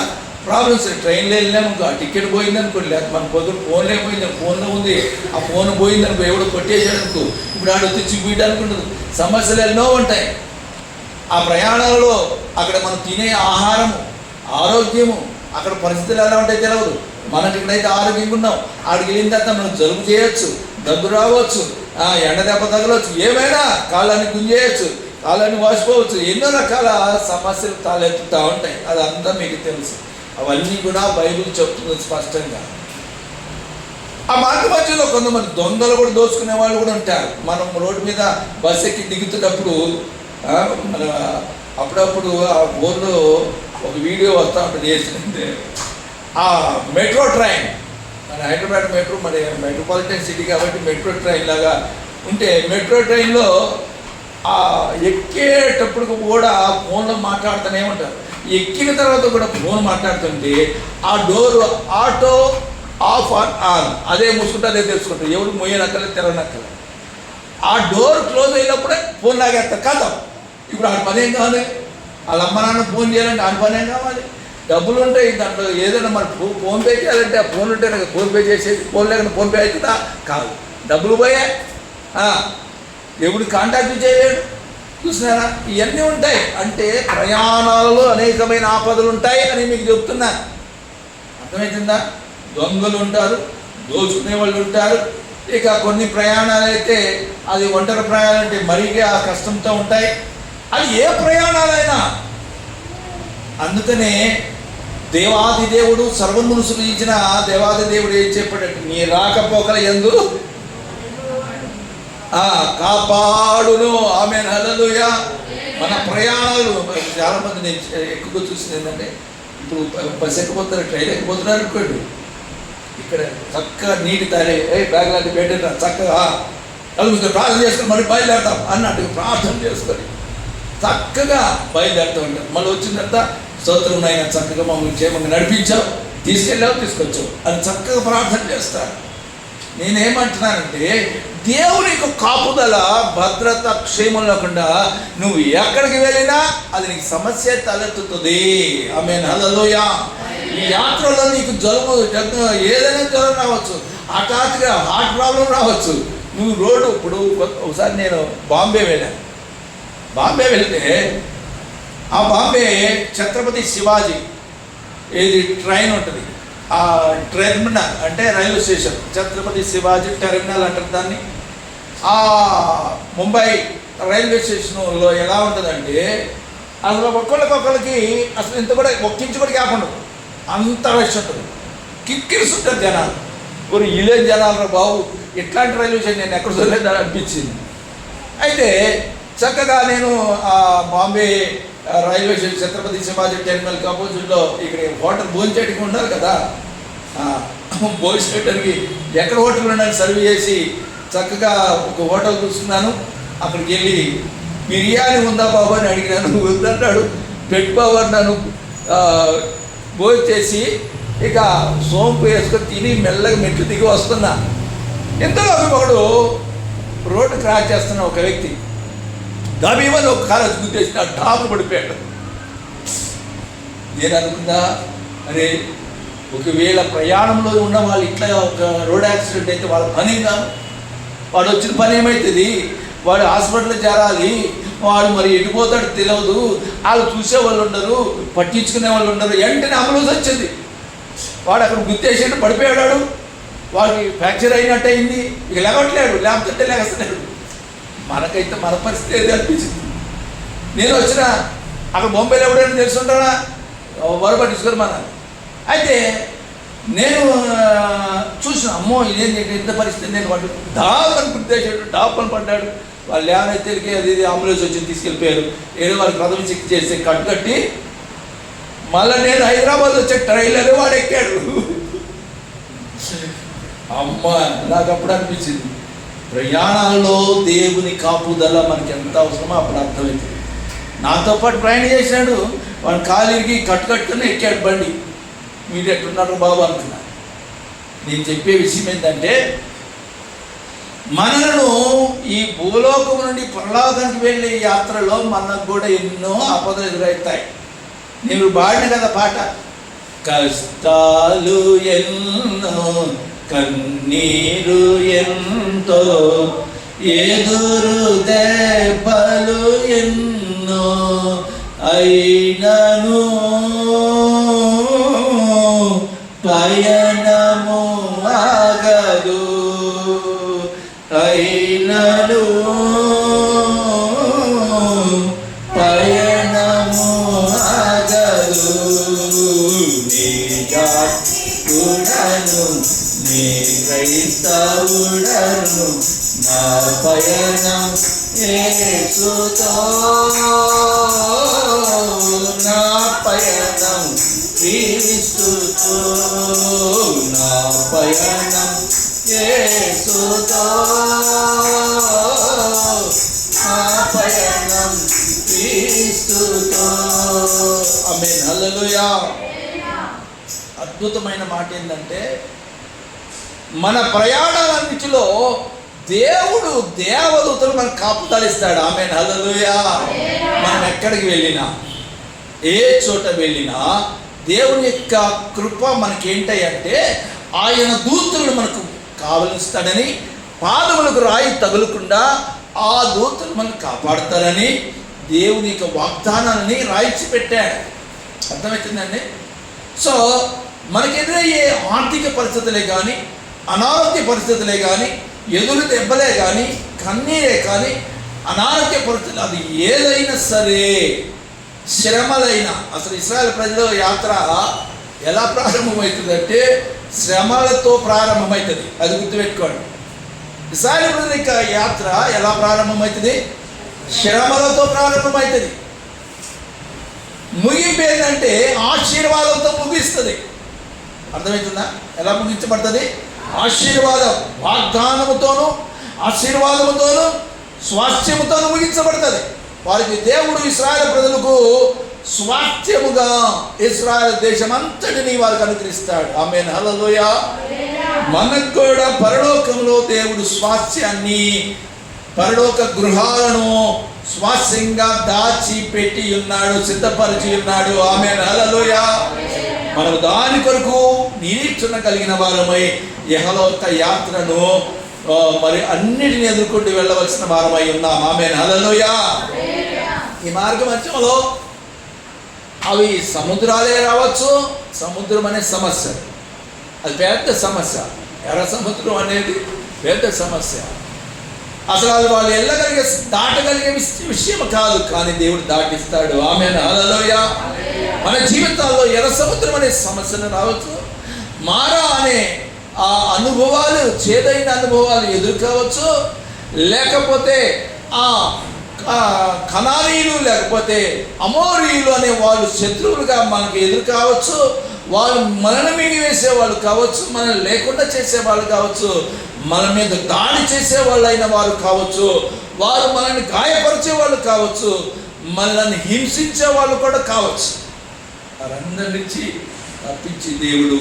ప్రాబ్లమ్స్. ట్రైన్లో వెళ్ళినాము, ఆ టికెట్ పోయిందనుకోండి, లేకపోతే మన పొద్దున ఫోన్లో పోయిందని, ఫోన్లో ఉంది, ఆ ఫోన్ పోయిందనుకో, ఎవడో కొట్టేసాడనుకో, ఇప్పుడు ఆడ వచ్చి చూపించడానికి ఉండదు. సమస్యలు ఎన్నో ఉంటాయి. ఆ ప్రయాణాలలో అక్కడ మనం తినే ఆహారము, ఆరోగ్యము, అక్కడ పరిస్థితులు ఎలా ఉంటాయి తెలియదు. మనకి ఇక్కడైతే ఆరోగ్యంగా ఉన్నాం, ఆడికి వెళ్ళిన తర్వాత మనం జలుబు చేయొచ్చు, దగ్గు రావచ్చు, ఎండ దెబ్బ తగలవచ్చు, ఏమైనా కాళ్ళని గుంజేయచ్చు, కాళ్ళని వాసిపోవచ్చు, ఎన్నో రకాల సమస్యలు తలెత్తుతూ ఉంటాయి. అదంతా మీకు తెలుసు. అవన్నీ కూడా బైబిల్ చెప్తుంది స్పష్టంగా. ఆ మార్గ మధ్యలో కొంతమంది దొంగలు కూడా దోచుకునే వాళ్ళు కూడా ఉంటారు. మనం రోడ్డు మీద బస్సు ఎక్కి దిగుతున్నప్పుడు మన అప్పుడప్పుడు ఆ బోర్డులో ఒక వీడియో వస్తూ ఉంటుంది. చేసింది ఆ మెట్రో ట్రైన్, మన హైదరాబాద్ మెట్రో, మరి మెట్రోపాలిటన్ సిటీ కాబట్టి మెట్రో ట్రైన్ లాగా ఉంటే, మెట్రో ట్రైన్లో ఎక్కేటప్పుడు కూడా ఫోన్లో మాట్లాడుతూనే ఉంటారు. ఎక్కిన తర్వాత కూడా ఫోన్ మాట్లాడుతుంటే ఆ డోర్ ఆటో ఆఫ్ ఆన్ అదే మూసుకుంటే అదే తెలుసుకుంటారు. ఎవరు మొయ్యనక్కలేదు, తెరవనక్కలేదు. ఆ డోర్ క్లోజ్ అయినప్పుడే ఫోన్ లాగేస్తారు కదా. ఇప్పుడు ఆ పని ఏం కావాలి? వాళ్ళ అమ్మ నాన్న ఫోన్ చేయాలంటే ఆ పనే కావాలి. డబ్బులు ఉంటాయి దాంట్లో, ఏదైనా మరి ఫోన్పే చేయాలంటే ఆ ఫోన్ ఉంటే నాకు ఫోన్పే చేసేది, ఫోన్ లేకుండా ఫోన్పే అవుతుందా? కాదు. డబ్బులు పోయా, ఎప్పుడు కాంటాక్ట్ చేయలేడు. చూసినారా, ఇవన్నీ ఉంటాయి. అంటే ప్రయాణాలలో అనేకమైన ఆపదలు ఉంటాయి అని మీకు చెప్తున్నా. అర్థమవుతుందా? దొంగలు ఉంటారు, దోచుకునే వాళ్ళు ఉంటారు. ఇక కొన్ని ప్రయాణాలు అయితే అది ఒంటరి ప్రయాణాలు అంటే మరిగా కష్టంతో ఉంటాయి. అది ఏ ప్రయాణాలైనా. అందుకనే దేవాది దేవుడు సర్వమును సృజించిన దేవాది దేవుడు ఏం చెప్పాడంటే, నీ రాకపోకల యందు కాపాడును. ఆమేన్, హల్లెలూయా. మన ప్రయాణాలు చాలామంది నేను ఎక్కువగా చూసింది ఏంటంటే, ఇప్పుడు బస్సు ఎక్కిపోతున్నారు, ట్రైన్ ఎక్కిపోతున్నారు అనుకోండి, ఇక్కడ చక్కగా నీటి తారే బ్యాగ్ లాంటి పెట్టిన చక్కగా కలుగుతుంది, ప్రార్థన చేసుకొని మళ్ళీ బయలుదేరుతాం అన్నట్టుగా ప్రార్థన చేసుకొని చక్కగా బయలుదేరుతూ ఉంటాం. మళ్ళీ వచ్చిన తర్వాత స్తోత్రం అయినా చక్కగా మమ్మల్ని క్షేమంగా నడిపించావు, తీసుకెళ్ళావు, తీసుకొచ్చావు అని చక్కగా ప్రార్థన చేస్తారు. నేనేమంటున్నానంటే, దేవుని యొక్క కాపుదల, భద్రత, క్షేమం లేకుండా నువ్వు ఎక్కడికి వెళ్ళినా అది నీకు సమస్య తలెత్తుతుంది. ఆమేన్, హల్లెలూయా. ఈ యాత్రలో నీకు జలుబు, ఏదైనా జ్వరం రావచ్చు, హఠాత్తుగా హార్ట్ ప్రాబ్లం రావచ్చు. నువ్వు రోడ్డు, ఇప్పుడు ఒకసారి నేను బాంబే వెళ్ళాను. బాంబే వెళ్తే ఆ బాంబే ఛత్రపతి శివాజీ ఏది ట్రైన్ ఉంటుంది, ఆ టెర్మినల్ అంటే railway station, Chhatrapati Shivaji terminal అంటారు దాన్ని. ఆ ముంబై రైల్వే స్టేషన్లో ఎలా ఉంటుందంటే, అసలు ఒక్కొక్కరికి అసలు ఇంత కూడా ఒక్కించి కూడా కాకుండా అంత రష్ ఉంటుంది, కిక్కిరిసి ఉంటుంది జనాలు. కొన్ని ఇలేని జనాలు బాబు, ఇట్లాంటి రైల్వే స్టేషన్ నేను ఎక్కడ చూడలేదు అనిపించింది. అయితే చక్కగా నేను బాంబే రైల్వే స్టేషన్ ఛత్రపతి శివాజీ టెర్మినల్కి ఆపోజిట్లో ఇక్కడ హోటల్ భోజనం ఉండాలి కదా, భోజనం ఎక్కడ హోటల్ ఉండాలి సర్వ్ చేసి చక్కగా ఒక హోటల్ చూస్తున్నాను. అక్కడికి వెళ్ళి బిర్యానీ ఉందా బాబు అని అడిగినాను. వద్దన్నాడు. పెట్టు బాబు అన్నాను. భోజనం చేసి ఇక సోంపు వేసుకొని తిని మెల్లగా మెట్లు దిగి వస్తున్నా. ఇంతలో ఒకడు రోడ్డు క్రాస్ చేస్తున్న ఒక వ్యక్తి దబీమని ఒక కారు గుర్తేసిన డాబు పడిపోయాడు. నేను అనుకున్నా, అరే ఒకవేళ ప్రయాణంలో ఉన్న వాళ్ళు ఇట్లా ఒక రోడ్ యాక్సిడెంట్ అయితే వాళ్ళ పని కాదు, వాడు వచ్చిన పని ఏమవుతుంది, వాడు హాస్పిటల్లో చేరాలి, వాడు మరి ఎడిపోతాడు తెలియదు, వాళ్ళు చూసే వాళ్ళు ఉండరు, పట్టించుకునే వాళ్ళు ఉండరు. వెంటనే అంబులెన్స్ వచ్చింది, వాడు అక్కడ గుర్తేసాడు, పడిపోయాడు, వాడికి ఫ్రాక్చర్ అయినట్టు అయింది, ఇక లేవట్లేడు, లేకపోతే లేస్తున్నాడు. మనకైతే మన పరిస్థితి ఏది అనిపించింది. నేను వచ్చిన అక్కడ బొంబాయిలో ఎవడైనా తెలుసుంటానా, వర పట్టించుకొని మన. అయితే నేను చూసిన, అమ్మో ఇదేంటి ఇంత పరిస్థితి. నేను వాడు డాబ్ అని గుర్తేసాడు, డాబ్ అని పడ్డాడు. వాళ్ళు లేవనైతే తెలికి అది అంబులెన్స్ వచ్చి తీసుకెళ్ళిపోయారు. ఏదో వాళ్ళకి ప్రథమ చికిత్స చేసి కట్టి మళ్ళీ నేను హైదరాబాద్ వచ్చే ట్రైన్లోనే వాడు ఎక్కాడు. అమ్మ, నాకు అప్పుడు అనిపించింది, ప్రయాణాల్లో దేవుని కాపుదల మనకి ఎంత అవసరమో అప్పుడు అర్థమవుతుంది. నాతో పాటు ప్రయాణం చేశాడు, వాడు కాలికి కట్టుకట్టుకుని ఎక్కాడు బండి. మీరు ఎట్లున్నారు బాబు అనుకున్నా. నేను చెప్పే విషయం ఏంటంటే, మనను ఈ భూలోకం నుండి పరలోకానికి వెళ్ళే యాత్రలో మనకు కూడా ఎన్నో ఆపదలు ఎదురవుతాయి. నేను పాడిన కదా పాట, కష్టాలు ఎన్నో కన్నీరు ఎంతో ఎదురు దెబ్బలు ఎన్నో అయినను పయనము ఆగదు, అయినను పయనము ఆగదు. నీజాతుడను నీ క్రైస్తవుడను నా పయనం యేసుతో, నా పయనం క్రీస్తుతో, నా పయనం యేసుతో, నా పయనం క్రీస్తుతో. ఆమేన్, హల్లెలూయా. అద్భుతమైన మాట ఏంటంటే, మన ప్రయాణాలన్నిటిలో దేవుడు దేవదూతలు మనకు కాపుదలిస్తాడు. ఆమేన్, హల్లెలూయా. మనం ఎక్కడికి వెళ్ళినా ఏ చోట వెళ్ళినా దేవుని యొక్క కృప మనకేంటంటే ఆయన దూతలను మనకు కావలిస్తాడని, పాదములకు రాయి తగులకుండా ఆ దూతలు మనల్ని కాపాడుతారని దేవుని యొక్క వాగ్దానాన్ని రాయించి పెట్టాడు. అర్థమవుతుందండి? సో మనకెదురయ్యే ఆర్థిక పరిస్థితులే కానీ, అనారోగ్య పరిస్థితులే కానీ, ఎదురు దెబ్బలే కానీ, కన్నీరే కానీ, అనారోగ్య పరిస్థితులు అది ఏదైనా సరే, శ్రమలైనా, అసలు ఇశ్రాయేలు ప్రజల యాత్ర ఎలా ప్రారంభమవుతుందంటే శ్రమలతో ప్రారంభమవుతుంది. అది గుర్తుపెట్టుకోండి. ఇశ్రాయేలు ప్రజల యొక్క యాత్ర ఎలా ప్రారంభమవుతుంది? శ్రమలతో ప్రారంభమవుతుంది. ముగింపు ఏంటంటే ఆశీర్వాదంతో ముగిస్తుంది. అర్థమవుతుందా? ఎలా ముగించబడుతుంది? ఆశీర్వాదం, వాగ్దానముతోనూ ఆశీర్వాదముతోనూ స్వాస్థ్యముతోనూ ముగించబడుతుంది. వారికి దేవుడు ఇశ్రాయేలు ప్రజలకు స్వాస్థ్యముగా ఇశ్రాయేలు దేశం అంతటిని వారికి అనుగ్రహిస్తాడు. ఆమేన్, హల్లెలూయా. మనకు కూడా పరలోకంలో దేవుడు స్వాస్థ్యాన్ని, పరలోక గృహాలను స్వాస్థ్యంగా దాచి పెట్టి ఉన్నాడు, సిద్ధపరిచి ఉన్నాడు. ఆమేన్, హల్లెలూయా. మనం దాని కొరకు నిరీక్షణ కలిగిన వారమై యెహోవా యాత్రను మరి అన్నిటిని ఎదుర్కొంటూ వెళ్ళవలసిన వారమై ఉన్నాం. ఆమేన్, హల్లెలూయా. ఈ మార్గ మధ్యంలో అవి సముద్రాలే రావచ్చు. సముద్రం అనే సమస్య, అది పెద్ద సమస్య. ఎర్ర సముద్రం అనేది పెద్ద సమస్య. అసలు అది వాళ్ళు వెళ్ళగలిగే, దాటగలిగే విషయం కాదు, కానీ దేవుడు దాటిస్తాడు. ఆమేన్, హల్లెలూయా. మన జీవితాల్లో ఎర్ర సముద్రం అనే సమస్యలు రావచ్చు, మారా అనే ఆ అనుభవాలు, చేదైన అనుభవాలు ఎదుర్కోవచ్చు, లేకపోతే ఆ కనానీయులు లేకపోతే అమోరీయులు అనే వాళ్ళు శత్రువులుగా మనకు ఎదురు కావచ్చు, వాళ్ళు మనల్ని మింగివేసే వాళ్ళు కావచ్చు, మనల్ని లేకుండా చేసేవాళ్ళు కావచ్చు, మన మీద దాడి చేసేవాళ్ళు అయిన వారు కావచ్చు, వారు మనల్ని గాయపరిచే వాళ్ళు కావచ్చు, మనల్ని హింసించే వాళ్ళు కూడా కావచ్చు. వారందరి నుంచి తప్పించి దేవుడు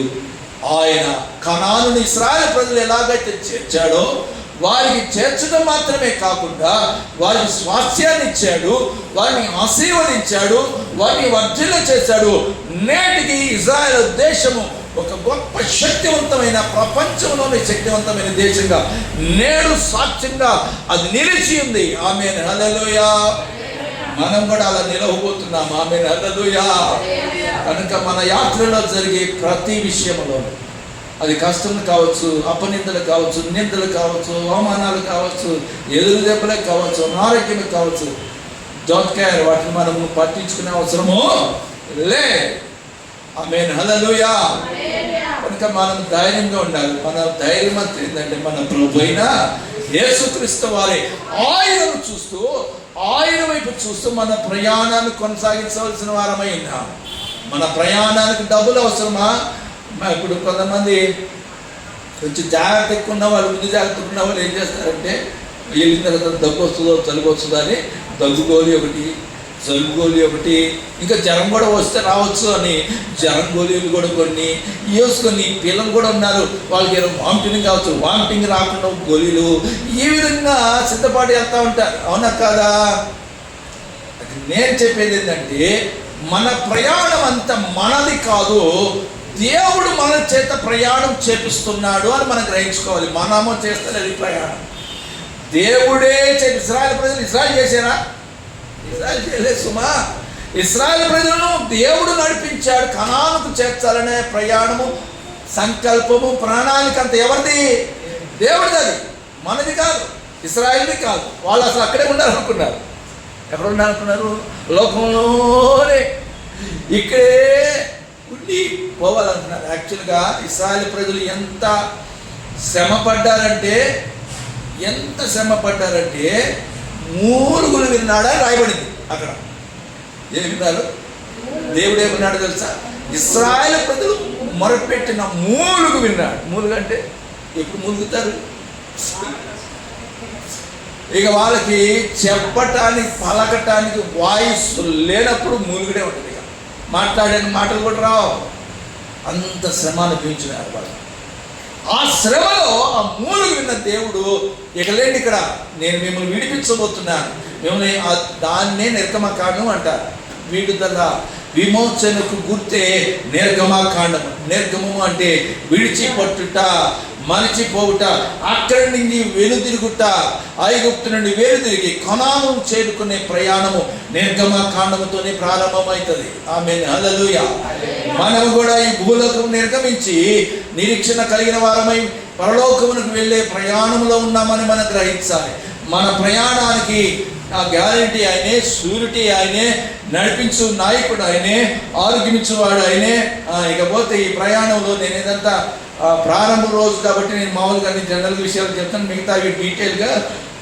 ఆయన కనానుని ఇశ్రాయేలు ప్రజలు ఎలాగైతే చేర్చాడో వారికి చేర్చడం మాత్రమే కాకుండా వారికి స్వాస్థ్యాన్ని ఇచ్చాడు, వారిని ఆశీర్వదించాడు, వారిని వర్ధిల్ల చేశాడు. నేటికి ఇశ్రాయేలు దేశము ఒక గొప్ప శక్తివంతమైన, ప్రపంచంలోని శక్తివంతమైన దేశంగా నేడు సాక్ష్యంగా అది నిలిచి ఉంది. ఆమేన్, హల్లెలూయా. మనం కూడా అలా నిలవబోతున్నాం. ఆమేన్, హల్లెలూయా. కనుక మన యాత్రలో జరిగే ప్రతి విషయంలో, అది కష్టం కావచ్చు, అపనిందలు కావచ్చు, నిందలు కావచ్చు, అవమానాలు కావచ్చు, ఎదురు దెబ్బలే కావచ్చు, అనారోగ్యం కావచ్చు, డోంట్ కేర్, వాటిని మనం పట్టించుకునే అవసరము లే. ఆమేన్, హల్లెలూయా. కనుక మనం ధైర్యంగా ఉండాలి. మన ధైర్యం అంతా ఏంటంటే మన ప్రభువైన యేసుక్రీస్తు వారి ఆయనను చూస్తూ, ఆయన వైపు చూస్తూ మన ప్రయాణాన్ని కొనసాగించవలసిన వారమై ఉన్నాం. మన ప్రయాణానికి డబ్బులు అవసరమా? ఇప్పుడు కొంతమంది కొంచెం జాగ్రత్త ఎక్కువ ఉన్న వాళ్ళు, ముందు జాగ్రత్త ఉన్న వాళ్ళు ఏం చేస్తారంటే వెళ్ళిన తర్వాత దగ్గు వస్తుందో జలుబు వస్తుందో అని దగ్గు గోళీ ఒకటి, జలుబు గోళీ ఒకటి, ఇంకా జ్వరం కూడా వస్తే రావచ్చు అని జ్వరం గోళీలు కూడా కొన్ని వేసుకొని, పిల్లలు కూడా ఉన్నారు, వాళ్ళకి ఏదో వామిటింగ్ కావచ్చు, వామిటింగ్ రాకుండా గోళీలు, ఈ విధంగా సిద్ధపాటు వెళ్తూ ఉంటారు. అవునా కాదా? నేను చెప్పేది ఏంటంటే మన ప్రయాణం అంతా మనది కాదు, దేవుడు మన చేత ప్రయాణం చేపిస్తున్నాడు అని మనం గ్రహించుకోవాలి. మనము చేస్తలేదు ప్రయాణం, దేవుడే ఇశ్రాయేలు ప్రజలు ఇశ్రాయేలు చేశారా? ఇశ్రాయేలు చేయలేదు సుమా. ఇశ్రాయేలు ప్రజలను దేవుడు నడిపించాడు. కనానుకు చేర్చాలనే ప్రయాణము, సంకల్పము, ప్రణాళిక అంత ఎవరిది? దేవుడిది. అది మనది కాదు, ఇశ్రాయేలుది కాదు. వాళ్ళు అసలు అక్కడే ఉండాలనుకున్నారు. ఎక్కడ ఉండాలనుకున్నారు? లోకంలోనే, ఇక్కడే ఉండి పోవాలనుకున్నారు. యాక్చువల్గా ఇశ్రాయేలు ప్రజలు ఎంత శ్రమ పడ్డారంటే మూలుగులు విన్నాడా రాయబడింది అక్కడ. ఏం విన్నారు? దేవుడు ఏమన్నాడు తెలుసా? ఇశ్రాయేలు ప్రజలు మొరపెట్టిన మూలుగు విన్నాడు. మూలుగు అంటే ఎప్పుడు మూలుగుతారు? ఇక వాళ్ళకి చెప్పటానికి, పలకటానికి వాయిస్ లేనప్పుడు మూలుగుడే ఉంటుంది. ఇక మాట్లాడే మాటలు కూడా రావు. అంత శ్రమ అనిపించినారు వాళ్ళు. ఆ శ్రమలో ఆ మూలుగు విన్న దేవుడు, ఇక లేండి, ఇక్కడ నేను మిమ్మల్ని విడిపించబోతున్నాను, మిమ్మల్ని దాన్నే నిర్గమకాండం అంటారు. విడుదల, విమోచనకు గుర్తే నిర్గమకాండము. నిర్గమము అంటే విడిచిపట్టుట, మరచిపోవుట, అక్కడి నుండి వెనుదిరుగుట, ఐగుప్తు నుండి వెనుదిరిగి కనాను చేరుకునే ప్రయాణము నిర్గమకాండముతోనే ప్రారంభమవుతుంది. ఆమేన్, హల్లెలూయా. మనము కూడా ఈ భూలోకం నిర్గమించి నిరీక్షణ కలిగిన వారమై పరలోకమునకు వెళ్ళే ప్రయాణంలో ఉన్నామని మనం గ్రహించాలి. మన ప్రయాణానికి ఆ గ్యారంటీ ఆయనే, షూరిటీ ఆయనే, నడిపించు నాయకుడు ఆయనే, ఆరోగ్యమిచ్చేవాడు ఆయనే. ఇకపోతే ఈ ప్రయాణంలో నేను ఏదంతా ప్రారంభ రోజు కాబట్టి నేను మామూలుగా అన్ని జనరల్ విషయాలు చెప్తాను. మిగతా డీటెయిల్గా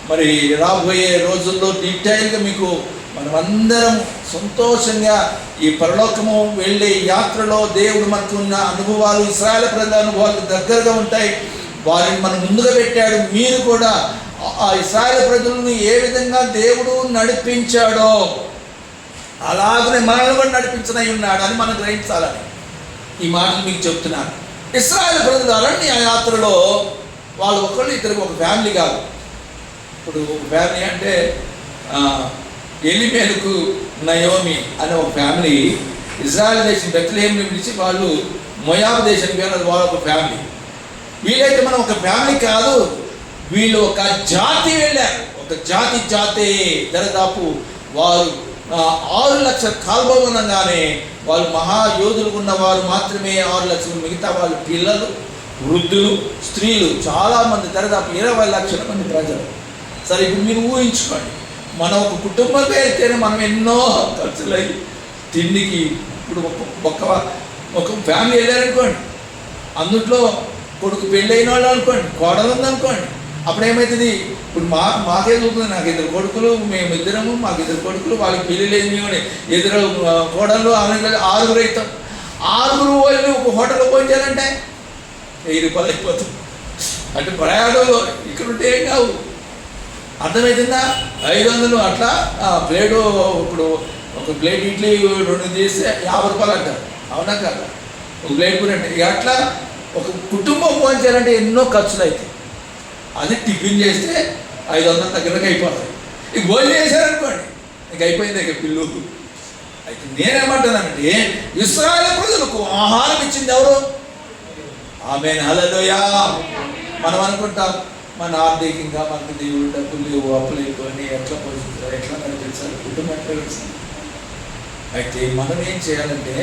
మరి రాబోయే రోజుల్లో డీటెయిల్గా మీకు మనమందరం సంతోషంగా ఈ పరలోకము వెళ్ళే యాత్రలో దేవుడు మనకు ఉన్న అనుభవాలు, ఇశ్రాయేలు ప్రజల అనుభవాలకు దగ్గరగా ఉంటాయి. వారిని మనం ముందుగా పెట్టాడు. మీరు కూడా ఆ ఇశ్రాయేలు ప్రజలను ఏ విధంగా దేవుడు నడిపించాడో అలాగనే మనల్ని కూడా నడిపించనై ఉన్నాడు అని మనం గ్రహించాలని ఈ మాటలు మీకు చెప్తున్నాను. ఇశ్రాయేలు ప్రజలు అరణ్య యాత్రలో వాళ్ళు ఒకళ్ళు ఇద్దరికి ఒక ఫ్యామిలీ కాదు. ఇప్పుడు ఒక ఫ్యామిలీ అంటే ఎలిమేలుకు నయోమి అనే ఒక ఫ్యామిలీ ఇజ్రాయెల్ దేశం బెత్లెహేంని విడిచి వాళ్ళు మోయాబు దేశానికి వెళ్ళిన వాళ్ళ ఒక ఫ్యామిలీ. వీళ్ళైతే మనం ఒక ఫ్యామిలీ కాదు, వీళ్ళు ఒక జాతి వెళ్ళారు. ఒక జాతే దరిదాపు వారు 6 లక్షల కాల్బోనంగానే వాళ్ళు మహాయోధులు ఉన్నవారు మాత్రమే 6 లక్షలు. మిగతా వాళ్ళు పిల్లలు, వృద్ధులు, స్త్రీలు చాలామంది, దరిదాపు 20 లక్షల మంది ప్రజలు. సరే, ఇప్పుడు మీరు ఊహించుకోండి, మనం ఒక కుటుంబంతో అయితేనే మనం ఎన్నో ఖర్చులు తిండికి. ఇప్పుడు ఒక ఫ్యామిలీ వెళ్ళారనుకోండి, అందుట్లో కొడుకు పెళ్ళి అయిన వాళ్ళు అనుకోండి, కోడలు ఉందనుకోండి, అప్పుడు ఏమవుతుంది? ఇప్పుడు మాకే చూస్తుంది, నాకు 2 కొడుకులు, మేమిద్దరము, మాకు 2 కొడుకులు, వాళ్ళకి పెళ్ళి లేదు, మేము 2 కోడళ్ళు, 6 అవుతాం. 6 వాళ్ళు ఒక హోటల్లో పోయించాలంటే 1000 రూపాయలు అయిపోతుంది. అంటే ప్రయాణంలో ఇక్కడ ఉంటే ఏం కావు, అర్థమవుతుందా? 500 అట్లా ప్లేటు. ఇప్పుడు ఒక ప్లేట్ ఇడ్లీ 2 చేస్తే 50 రూపాయలు అంటారు, అవునా కదా? ఒక ప్లేట్ కూడా అంటే అట్లా ఒక కుటుంబం పోయించాలంటే ఎన్నో ఖర్చులు అవుతాయి. అది టిఫిన్ చేస్తే 500 దగ్గరకు అయిపోతాయి. ఇక భోజనం చేశారనుకోండి, ఇక అయిపోయింది ఇక పిల్లు. అయితే నేనేమంటానంటే ఇశ్రాయేలు ప్రజలకు ఆహారం ఇచ్చింది ఎవరు? ఆమేన్, హల్లెలూయా. మనం అనుకుంటాం మన ఆర్థికంగా మనకు దేవుడు డబ్బులు లేవు, అప్పులు అయిపోయి ఎట్లా పోషించాలి, ఎట్లా నడిపించాలి, కుటుంబం ఎట్లా నడిపించాలి. అయితే మనం ఏం చేయాలంటే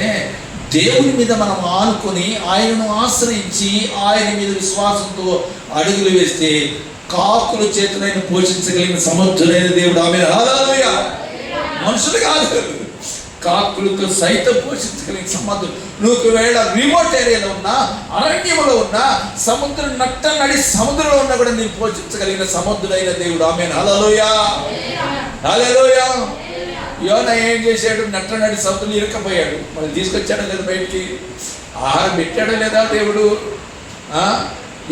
దేవుని మీద మనం ఆనుకొని ఆయనను ఆశ్రయించి ఆయన మీద విశ్వాసంతో అడుగులు వేస్తే కాకుల చేతులైన పోషించగలిగిన సమర్థుడైన దేవుడు. ఆమేన్, హల్లెలూయా. మనుషులు కాదు, కాకులతో సైతం పోషించగలిగిన సమర్థుడు. నువ్వు ఒకవేళ రిమోట్ ఏరియాలో ఉన్నా, అరణ్యంలో ఉన్నా, సముద్రం నడి సముద్రంలో ఉన్నా కూడా నేను పోషించగలిగిన సమర్థుడైన దేవుడు. ఆమేన్, హల్లెలూయా, హల్లెలూయా. యోనా ఏం చేశాడు? నడి సముద్రంలో ఇరుక్కపోయాడు. మళ్ళీ తీసుకొచ్చాడో లేదా బయటికి? ఆహారం పెట్టాడో లేదా దేవుడు?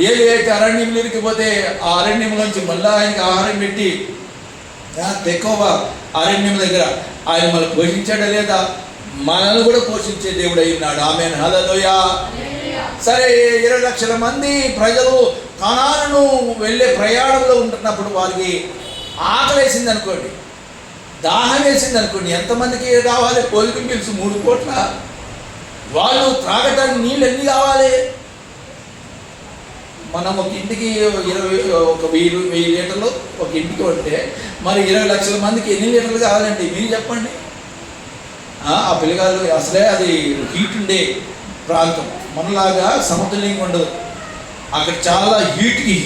ఏది అయితే అరణ్యంలో ఇరికిపోతే ఆ అరణ్యంలోంచి మళ్ళీ ఆయనకి ఆహారం పెట్టి తెకోవ అరణ్యం దగ్గర ఆయన మళ్ళీ పోషించాడా లేదా? మనల్ని కూడా పోషించే దేవుడు అయి ఉన్నాడు. ఆమేన్, హల్లెలూయా. సరే, 20 లక్షల మంది ప్రజలు కనానును వెళ్ళే ప్రయాణంలో ఉంటున్నప్పుడు వారికి ఆకలి వేసింది అనుకోండి, దాహం వేసింది అనుకోండి, ఎంతమందికి కావాలి? పోలికం పిలుసు 3 కోట్ల. వాళ్ళు త్రాగటానికి నీళ్ళు ఎన్ని కావాలి? మనం ఒక ఇంటికి 1000 లీటర్లు ఒక ఇంటికి ఉంటే మరి 20 లక్షల మందికి ఎన్ని లీటర్లు కావాలండి? మీరు చెప్పండి. ఆ పిల్లగాళ్ళు అసలే అది హీట్ ఉండే ప్రాంతం, మనలాగా సమతుల్యంగా ఉండదు. అక్కడ చాలా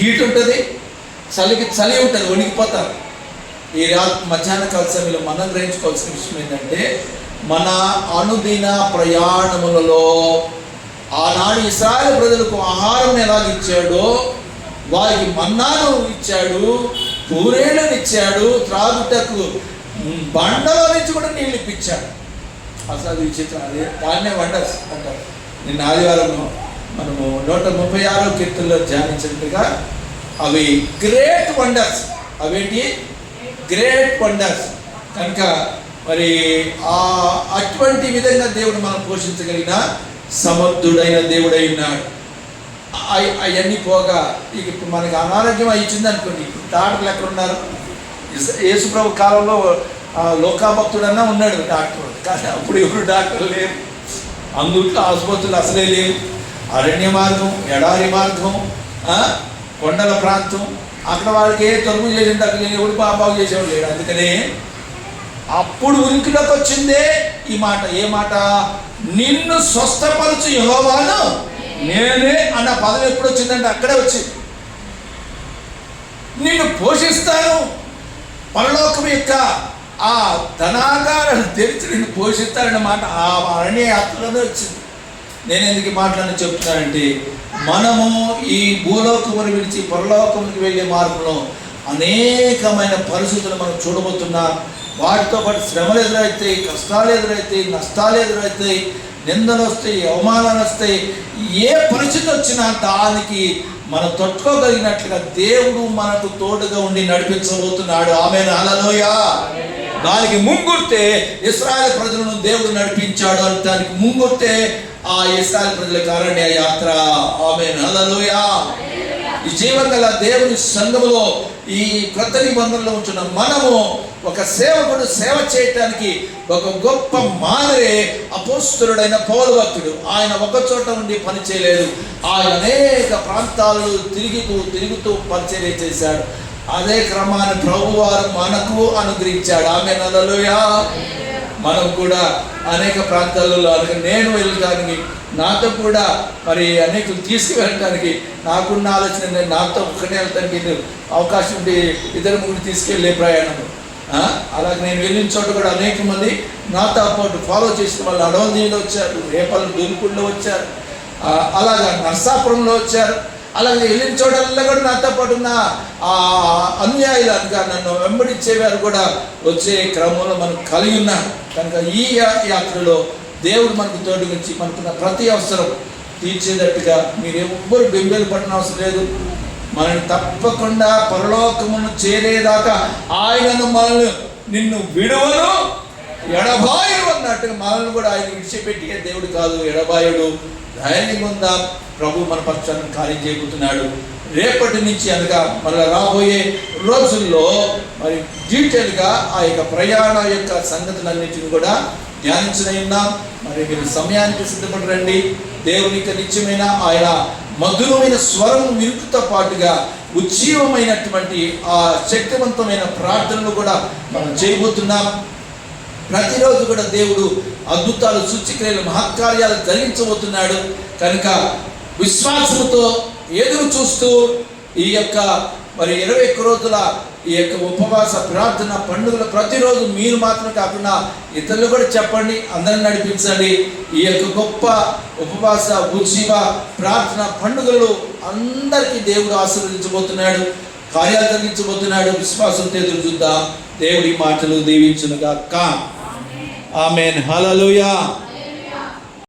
హీట్ ఉంటుంది, చలికి చలి ఉంటుంది, వణికిపోతారు. ఈ మధ్యాహ్న కాల సమయంలో మనం గ్రహించుకోవాల్సిన విషయం ఏంటంటే మన అనుదిన ప్రయాణములలో ఆనాడు ఇశ్రాయేలు ప్రజలకు ఆహారం ఎలా ఇచ్చాడో వారికి మన్నాను ఇచ్చాడు, పూరేళ్ళని ఇచ్చాడు, త్రాగుటకు బండలో నుంచి కూడా నీళ్ళు ఇప్పించాడు. అసలు అది విచిత్రం. అదే దాన్నే వండర్స్ అంటారు. నిన్న ఆదివారం మనము 136వ కీర్తనలో ధ్యానించినట్టుగా అవి గ్రేట్ వండర్స్. అవేంటి? Great wonders. కనుక మరి అటువంటి విధంగా దేవుడు మనం పోషించగలిగిన సమర్థుడైన దేవుడై ఉన్నాడు. అవన్నీ పోగా ఇప్పుడు మనకి అనారోగ్యం ఇచ్చింది అనుకోండి. ఇప్పుడు డాక్టర్లు ఎక్కడ ఉన్నారు? యేసుప్రభు కాలంలో లోకాభక్తుడన్నా ఉన్నాడు డాక్టర్, కానీ అప్పుడు ఎవరు డాక్టర్ లేరు. అందుట్లో ఆసుపత్రులు అసలే లేవు. అరణ్య మార్గం, ఎడారి మార్గం, కొండల ప్రాంతం, అక్కడ వాళ్ళకి ఏ తలుపు చేసింది అక్కడ ఎవడు బాగు చేసేవాడు లేడు. అందుకనే అప్పుడు ఉనికిలోకి వచ్చిందే ఈ మాట. ఏ మాట? నిన్ను స్వస్థపరచు యెహోవాను నేనే అన్న పదం ఎప్పుడు వచ్చిందంటే అక్కడే వచ్చింది. నిన్ను పోషిస్తాను, పరలోకం యొక్క ఆ ధనాగారాన్ని తెరిచి నిన్ను పోషిస్తారన్న మాట ఆ అరణ్య యాత్రలోనే వచ్చింది. నేను ఎందుకు మాట్లాడి చెప్తున్నానంటే, మనము ఈ భూలోకమును విడిచి పరలోకమునికి వెళ్ళే మార్గంలో అనేకమైన పరిస్థితులు మనం చూడబోతున్నాం. వాటితో పాటు శ్రమలు ఎదురవుతాయి, కష్టాలు ఎదురవుతాయి, నష్టాలు ఎదురవుతాయి, నిందలు వస్తాయి, అవమానాలు వస్తాయి. ఏ పరిస్థితి వచ్చినా దానికి మనం తట్టుకోగలిగినట్లుగా దేవుడు మనకు తోడుగా ఉండి నడిపించబోతున్నాడు. ఆమేన్, హల్లెలూయా. దానికి ముంగుర్తే ఇశ్రాయేలు ప్రజలను దేవుడు నడిపించాడు. దానికి ముంగుర్తే ఆ ఇశ్రాయేలు ప్రజలకు అరణ్య యాత్ర. ఆమేన్, హల్లెలూయా. ఈ జీవం గల దేవుని సంఘములో ఈ క్రొత్త నిబంధనలో ఉంటున్న మనము ఒక సేవకుడు సేవ చేయటానికి ఒక గొప్ప మాదిరి అపోస్తలుడైన పౌలు భక్తుడు. ఆయన ఒక చోట ఉండి పని చేయలేదు. ఆయన అనేక ప్రాంతాలను తిరుగుతూ పరిచర్య చేశాడు. అదే క్రమాన్ని ప్రభువారు మనకు అనుగ్రహించాడు. ఆమేన్, హల్లెలూయా. మనం కూడా అనేక ప్రాంతాలలో నేను వెళ్ళడానికి, నాతో కూడా మరి అనేకులు తీసుకువెళ్ళటానికి నాకున్న ఆలోచన, నేను నాతో ఒక్కడే వెళ్తానికి అవకాశం ఉండి 2-3 తీసుకెళ్ళే ప్రయాణం. అలాగే నేను వెళ్ళిన చోట కూడా అనేక మంది నాతో పాటు ఫాలో చేసిన వాళ్ళు అడవందిలో వచ్చారు, రేపల్లి దూరుకుల్లో వచ్చారు, అలాగా నర్సాపురంలో వచ్చారు. అలాగే వెళ్ళిన చోటల్లో కూడా నాతో పాటు ఉన్న అన్యాయులు అనగా నన్ను వెంబడించేవారు కూడా వచ్చే క్రమంలో మనం కలిగి ఉన్నాం. కనుక ఈ యాత్రలో దేవుడు మనకు తోడు నుంచి మనకున్న ప్రతి అవసరం తీర్చేటట్టుగా మీరు ఎవ్వరు బెంబేలు పడిన అవసరం లేదు. మనల్ని తప్పకుండా పరలోకమును చేరేదాకా ఆయనను మనల్ని నిన్ను విడువను ఎడబాయుడు అన్నట్టుగా మనల్ని కూడా ఆయన విడిచిపెట్టే దేవుడు కాదు, ఎడబాయుడు. ధైర్యం ఉందా, ప్రభు మన పక్షాన్ని కార్యం చేయబోతున్నాడు. రేపటి నుంచి అనగా మళ్ళీ రాబోయే రోజుల్లో మరి డీటెయిల్గా ఆ యొక్క ప్రయాణ యొక్క సంగతులన్నింటిని కూడా ధ్యానించనున్నాం. మరి మీరు సమయానికి సిద్ధపడి రండి. దేవునికి నిత్యమైన ఆయన మధురమైన స్వరం వినుకుతో పాటుగా ఉజ్జీవమైనటువంటి ఆ శక్తివంతమైన ప్రార్థనలు కూడా మనం చేయబోతున్నాం. ప్రతిరోజు కూడా దేవుడు అద్భుతాలు, సూచక్రియలు, మహత్కార్యాలు జరిగించబోతున్నాడు. కనుక విశ్వాసంతో ఎదురు చూస్తూ ఈ యొక్క మరి 21 రోజుల ఈ యొక్క ఉపవాస ప్రార్థన పండుగలు ప్రతిరోజు మీరు మాత్రం కాకుండా ఇతరులు కూడా చెప్పండి, అందరిని నడిపించండి. ఈ యొక్క గొప్ప ఉపవాస ఉజ్జీవ ప్రార్థన పండుగలు అందరికీ దేవుడు ఆశీర్వదించబోతున్నాడు, కార్యాలు జరిగించబోతున్నాడు. విశ్వాసంతో ఎదురు చూద్దాం. దేవుడి మాటలు దీవించునుగాక. ఆమేన్, హల్లెలూయా.